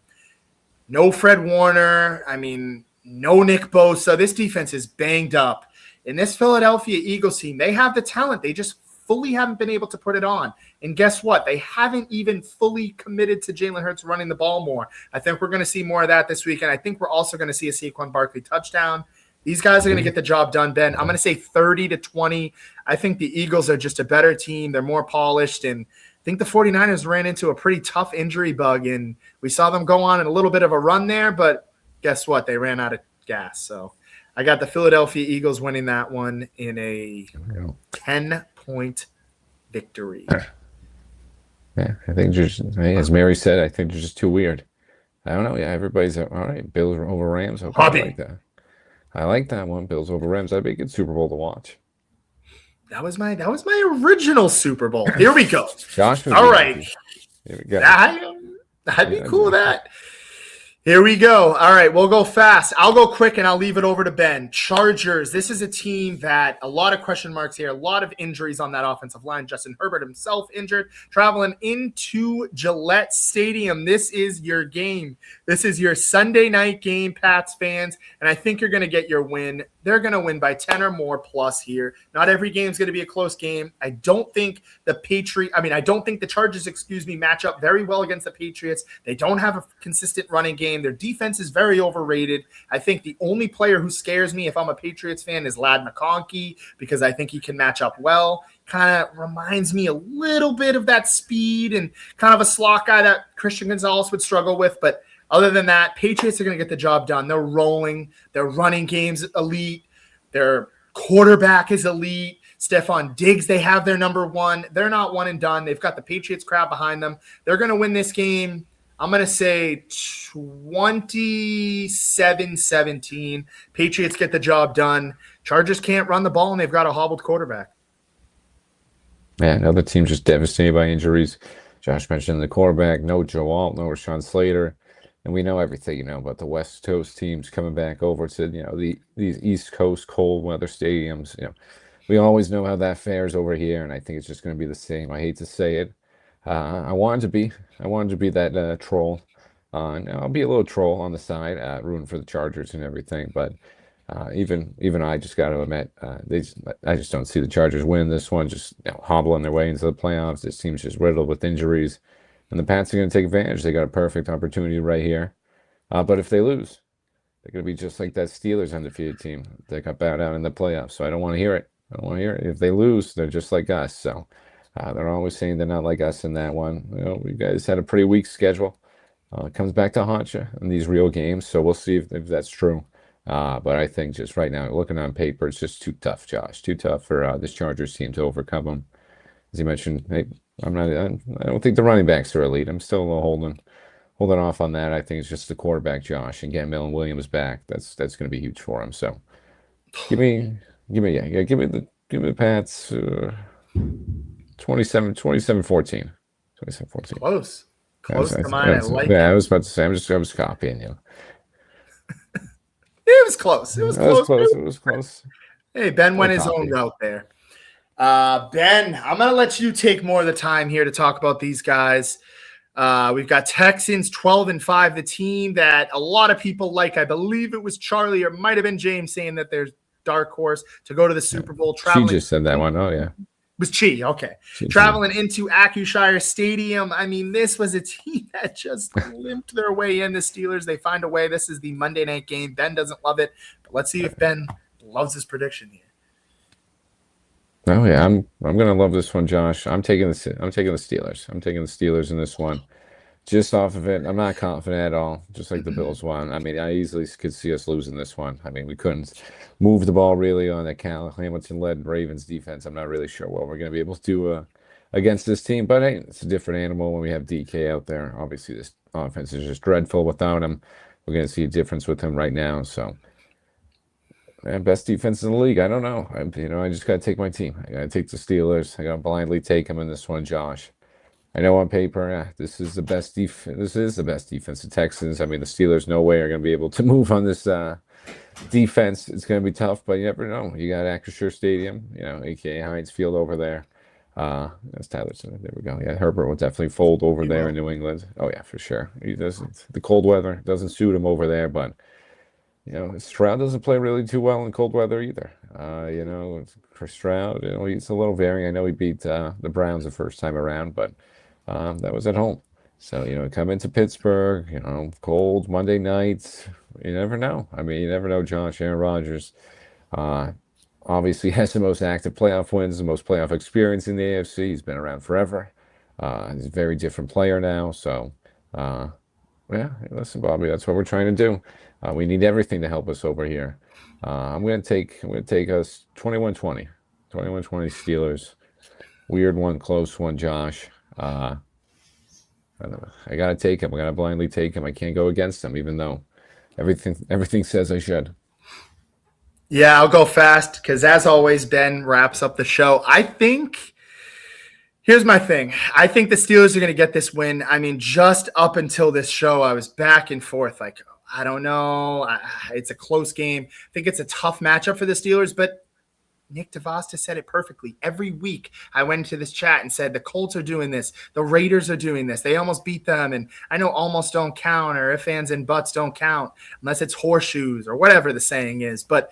No Fred Warner. No Nick Bosa. This defense is banged up. In this Philadelphia Eagles team, they have the talent. They just fully haven't been able to put it on. And guess what? They haven't even fully committed to Jalen Hurts running the ball more. I think we're going to see more of that this week. And I think we're also going to see a Saquon Barkley touchdown. These guys are going to get the job done, Ben. I'm going to say 30-20. I think the Eagles are just a better team. They're more polished. And I think the 49ers ran into a pretty tough injury bug. And we saw them go on in a little bit of a run there. But guess what? They ran out of gas. So I got the Philadelphia Eagles winning that one in a 10-point victory. Yeah, I think as Mary said, I think they're just too weird. I don't know. Yeah, everybody's all right. Bills over Rams. Okay, I like that. I like that one. Bills over Rams. That'd be a good Super Bowl to watch. That was my original Super Bowl. Here we go. Josh. All right. Here we go. I'd be cool with that. Here we go. All right, we'll go fast. I'll go quick, and I'll leave it over to Ben. Chargers. This is a team that a lot of question marks here, a lot of injuries on that offensive line. Justin Herbert himself injured, traveling into Gillette Stadium. This is your game. This is your Sunday night game, Pats fans, and I think you're going to get your win. They're going to win by 10 or more plus here. Not every game is going to be a close game. I don't think the Chargers, match up very well against the Patriots. They don't have a consistent running game. Their defense is very overrated. I think the only player who scares me if I'm a Patriots fan is Ladd McConkey because I think he can match up well. Kind of reminds me a little bit of that speed and kind of a slot guy that Christian Gonzalez would struggle with. But other than that, Patriots are going to get the job done. They're rolling. Their running game's elite. Their quarterback is elite. Stephon Diggs, they have their number one. They're not one and done. They've got the Patriots crowd behind them. They're going to win this game. I'm going to say 27-17. Patriots get the job done. Chargers can't run the ball, and they've got a hobbled quarterback. Yeah, another team just devastated by injuries. Josh mentioned the quarterback. No Joe Alt, no Rashawn Slater. And we know everything, about the West Coast teams coming back over to, these East Coast cold weather stadiums. We always know how that fares over here, and I think it's just going to be the same. I hate to say it. I wanted to be that troll. And I'll be a little troll on the side, rooting for the Chargers and everything. But even I just got to admit, I just don't see the Chargers win this one. Just hobbling their way into the playoffs. This team's just riddled with injuries, and the Pats are going to take advantage. They got a perfect opportunity right here. But if they lose, they're going to be just like that Steelers undefeated team that got bowed out in the playoffs. So I don't want to hear it. I don't want to hear it. If they lose, they're just like us. So they're always saying they're not like us in that one. We guys had a pretty weak schedule. It comes back to haunt you in these real games. So we'll see if that's true. But I think just right now, looking on paper, it's just too tough, Josh. Too tough for this Chargers team to overcome them. As you mentioned, hey, I don't think the running backs are elite. I'm still holding off on that. I think it's just the quarterback, Josh, and getting Millen Williams back. That's going to be huge for him. So give me the Pats 27-14. 27-14. Close to mine. I like it. I it. was about to say, I was copying you. It was close. It was close. Hey, Ben went his own route there. Ben, I'm going to let you take more of the time here to talk about these guys. We've got Texans 12-5, the team that a lot of people like. I believe it was Charlie or might have been James saying that there's dark horse to go to the Super Bowl. She just said that one. Oh, yeah. It was Chi. Okay. Traveling into Accushire Stadium. I mean, this was a team that just limped their way in. The Steelers, they find a way. This is the Monday night game. Ben doesn't love it, but let's see if Ben loves his prediction here. Oh yeah, I'm gonna love this one, Josh. I'm taking the Steelers. I'm taking the Steelers in this one. Just off of it, I'm not confident at all. Just like the Bills won. I mean, I easily could see us losing this one. I mean, we couldn't move the ball really on that Cal Hamilton-led Ravens defense. I'm not really sure what we're gonna be able to do against this team. But hey, it's a different animal when we have DK out there. Obviously, this offense is just dreadful without him. We're gonna see a difference with him right now. So. And best defense in the league. I don't know. I just got to take my team. I got to take the Steelers. I got to blindly take them in this one, Josh. I know on paper, this is the best defense. This is the best defense. The Texans. I mean, the Steelers, no way are going to be able to move on this defense. It's going to be tough, but you never know. You got Acrisure Stadium, aka Heinz Field over there. That's Tyler. There we go. Yeah, Herbert will definitely fold over there in New England. Oh yeah, for sure. He doesn't. The cold weather doesn't suit him over there, but. Stroud doesn't play really too well in cold weather either. For Stroud, he's a little varying. I know he beat the Browns the first time around, but that was at home. So, come into Pittsburgh, cold Monday nights. You never know. I mean, you never know, Josh. Aaron Rodgers obviously has the most active playoff wins, the most playoff experience in the AFC. He's been around forever. He's a very different player now. So, yeah, listen, Bobby, that's what we're trying to do. We need everything to help us over here. I'm going to take us 21-20. 21-20 Steelers. Weird one, close one, Josh. I got to take him. I got to blindly take him. I can't go against him, even though everything says I should. Yeah, I'll go fast because, as always, Ben wraps up the show. Here's my thing. I think the Steelers are going to get this win. I mean, just up until this show, I was back and forth. Like, I don't know. It's a close game. I think it's a tough matchup for the Steelers, but Nick DeVosta said it perfectly. Every week I went into this chat and said the Colts are doing this. The Raiders are doing this. They almost beat them. And I know almost don't count, or if ands and buts don't count unless it's horseshoes or whatever the saying is. But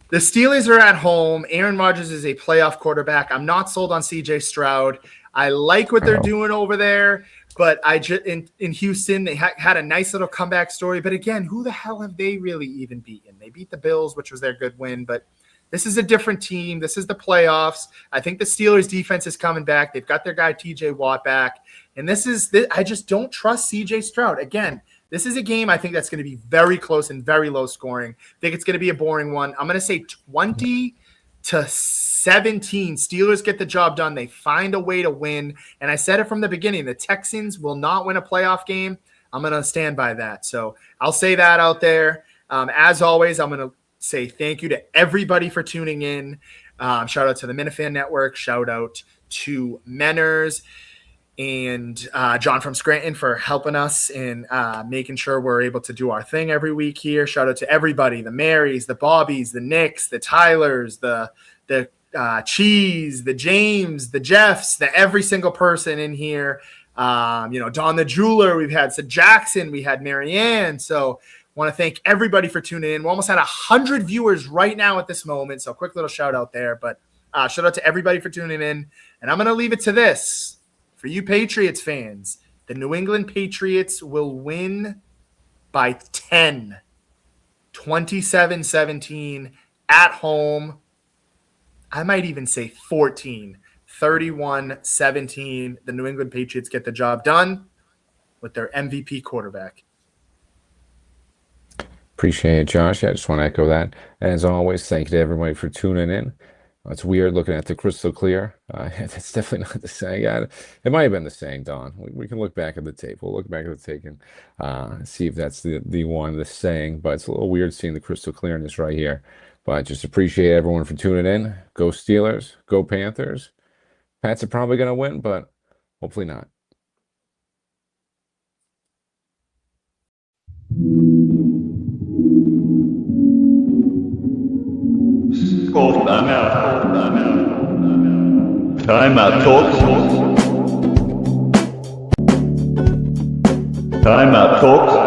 the Steelers are at home. Aaron Rodgers is a playoff quarterback. I'm not sold on CJ Stroud. I like what they're doing over there, but in Houston, they had a nice little comeback story. But again, who the hell have they really even beaten? They beat the Bills, which was their good win, but this is a different team. This is the playoffs. I think the Steelers defense is coming back. They've got their guy TJ Watt back. And I just don't trust CJ Stroud. Again, this is a game I think that's going to be very close and very low scoring. I think it's going to be a boring one. I'm going to say 20-17. Steelers get the job done. They find a way to win. And I said it from the beginning, the Texans will not win a playoff game. I'm going to stand by that. So I'll say that out there. As always, I'm going to say thank you to everybody for tuning in. Shout out to the Minifan Network. Shout out to Menners and John from Scranton for helping us in making sure we're able to do our thing every week here. Shout out to everybody, the Marys, the Bobbies, the Nicks, the Tylers, the Cheese, the James, the Jeffs, every single person in here. Don the Jeweler, we've had Sid Jackson, we had Marianne. So want to thank everybody for tuning in. We almost had 100 viewers right now at this moment. So quick little shout out there, but shout out to everybody for tuning in. And I'm going to leave it to this. For you Patriots fans, the New England Patriots will win by 10, 27-17 at home. I might even say 14. 31-17. The New England Patriots get the job done with their MVP quarterback. Appreciate it, Josh. I just want to echo that. And as always, thank you to everybody for tuning in. It's weird looking at the crystal clear. That's definitely not the saying. It might have been the saying, Don. We can look back at the tape. We'll look back at the tape and see if that's the one, the saying. But it's a little weird seeing the crystal clearness right here. But just appreciate everyone for tuning in. Go Steelers. Go Panthers. Pats are probably going to win, but hopefully not. Call timeout. Timeout talks. Timeout talks.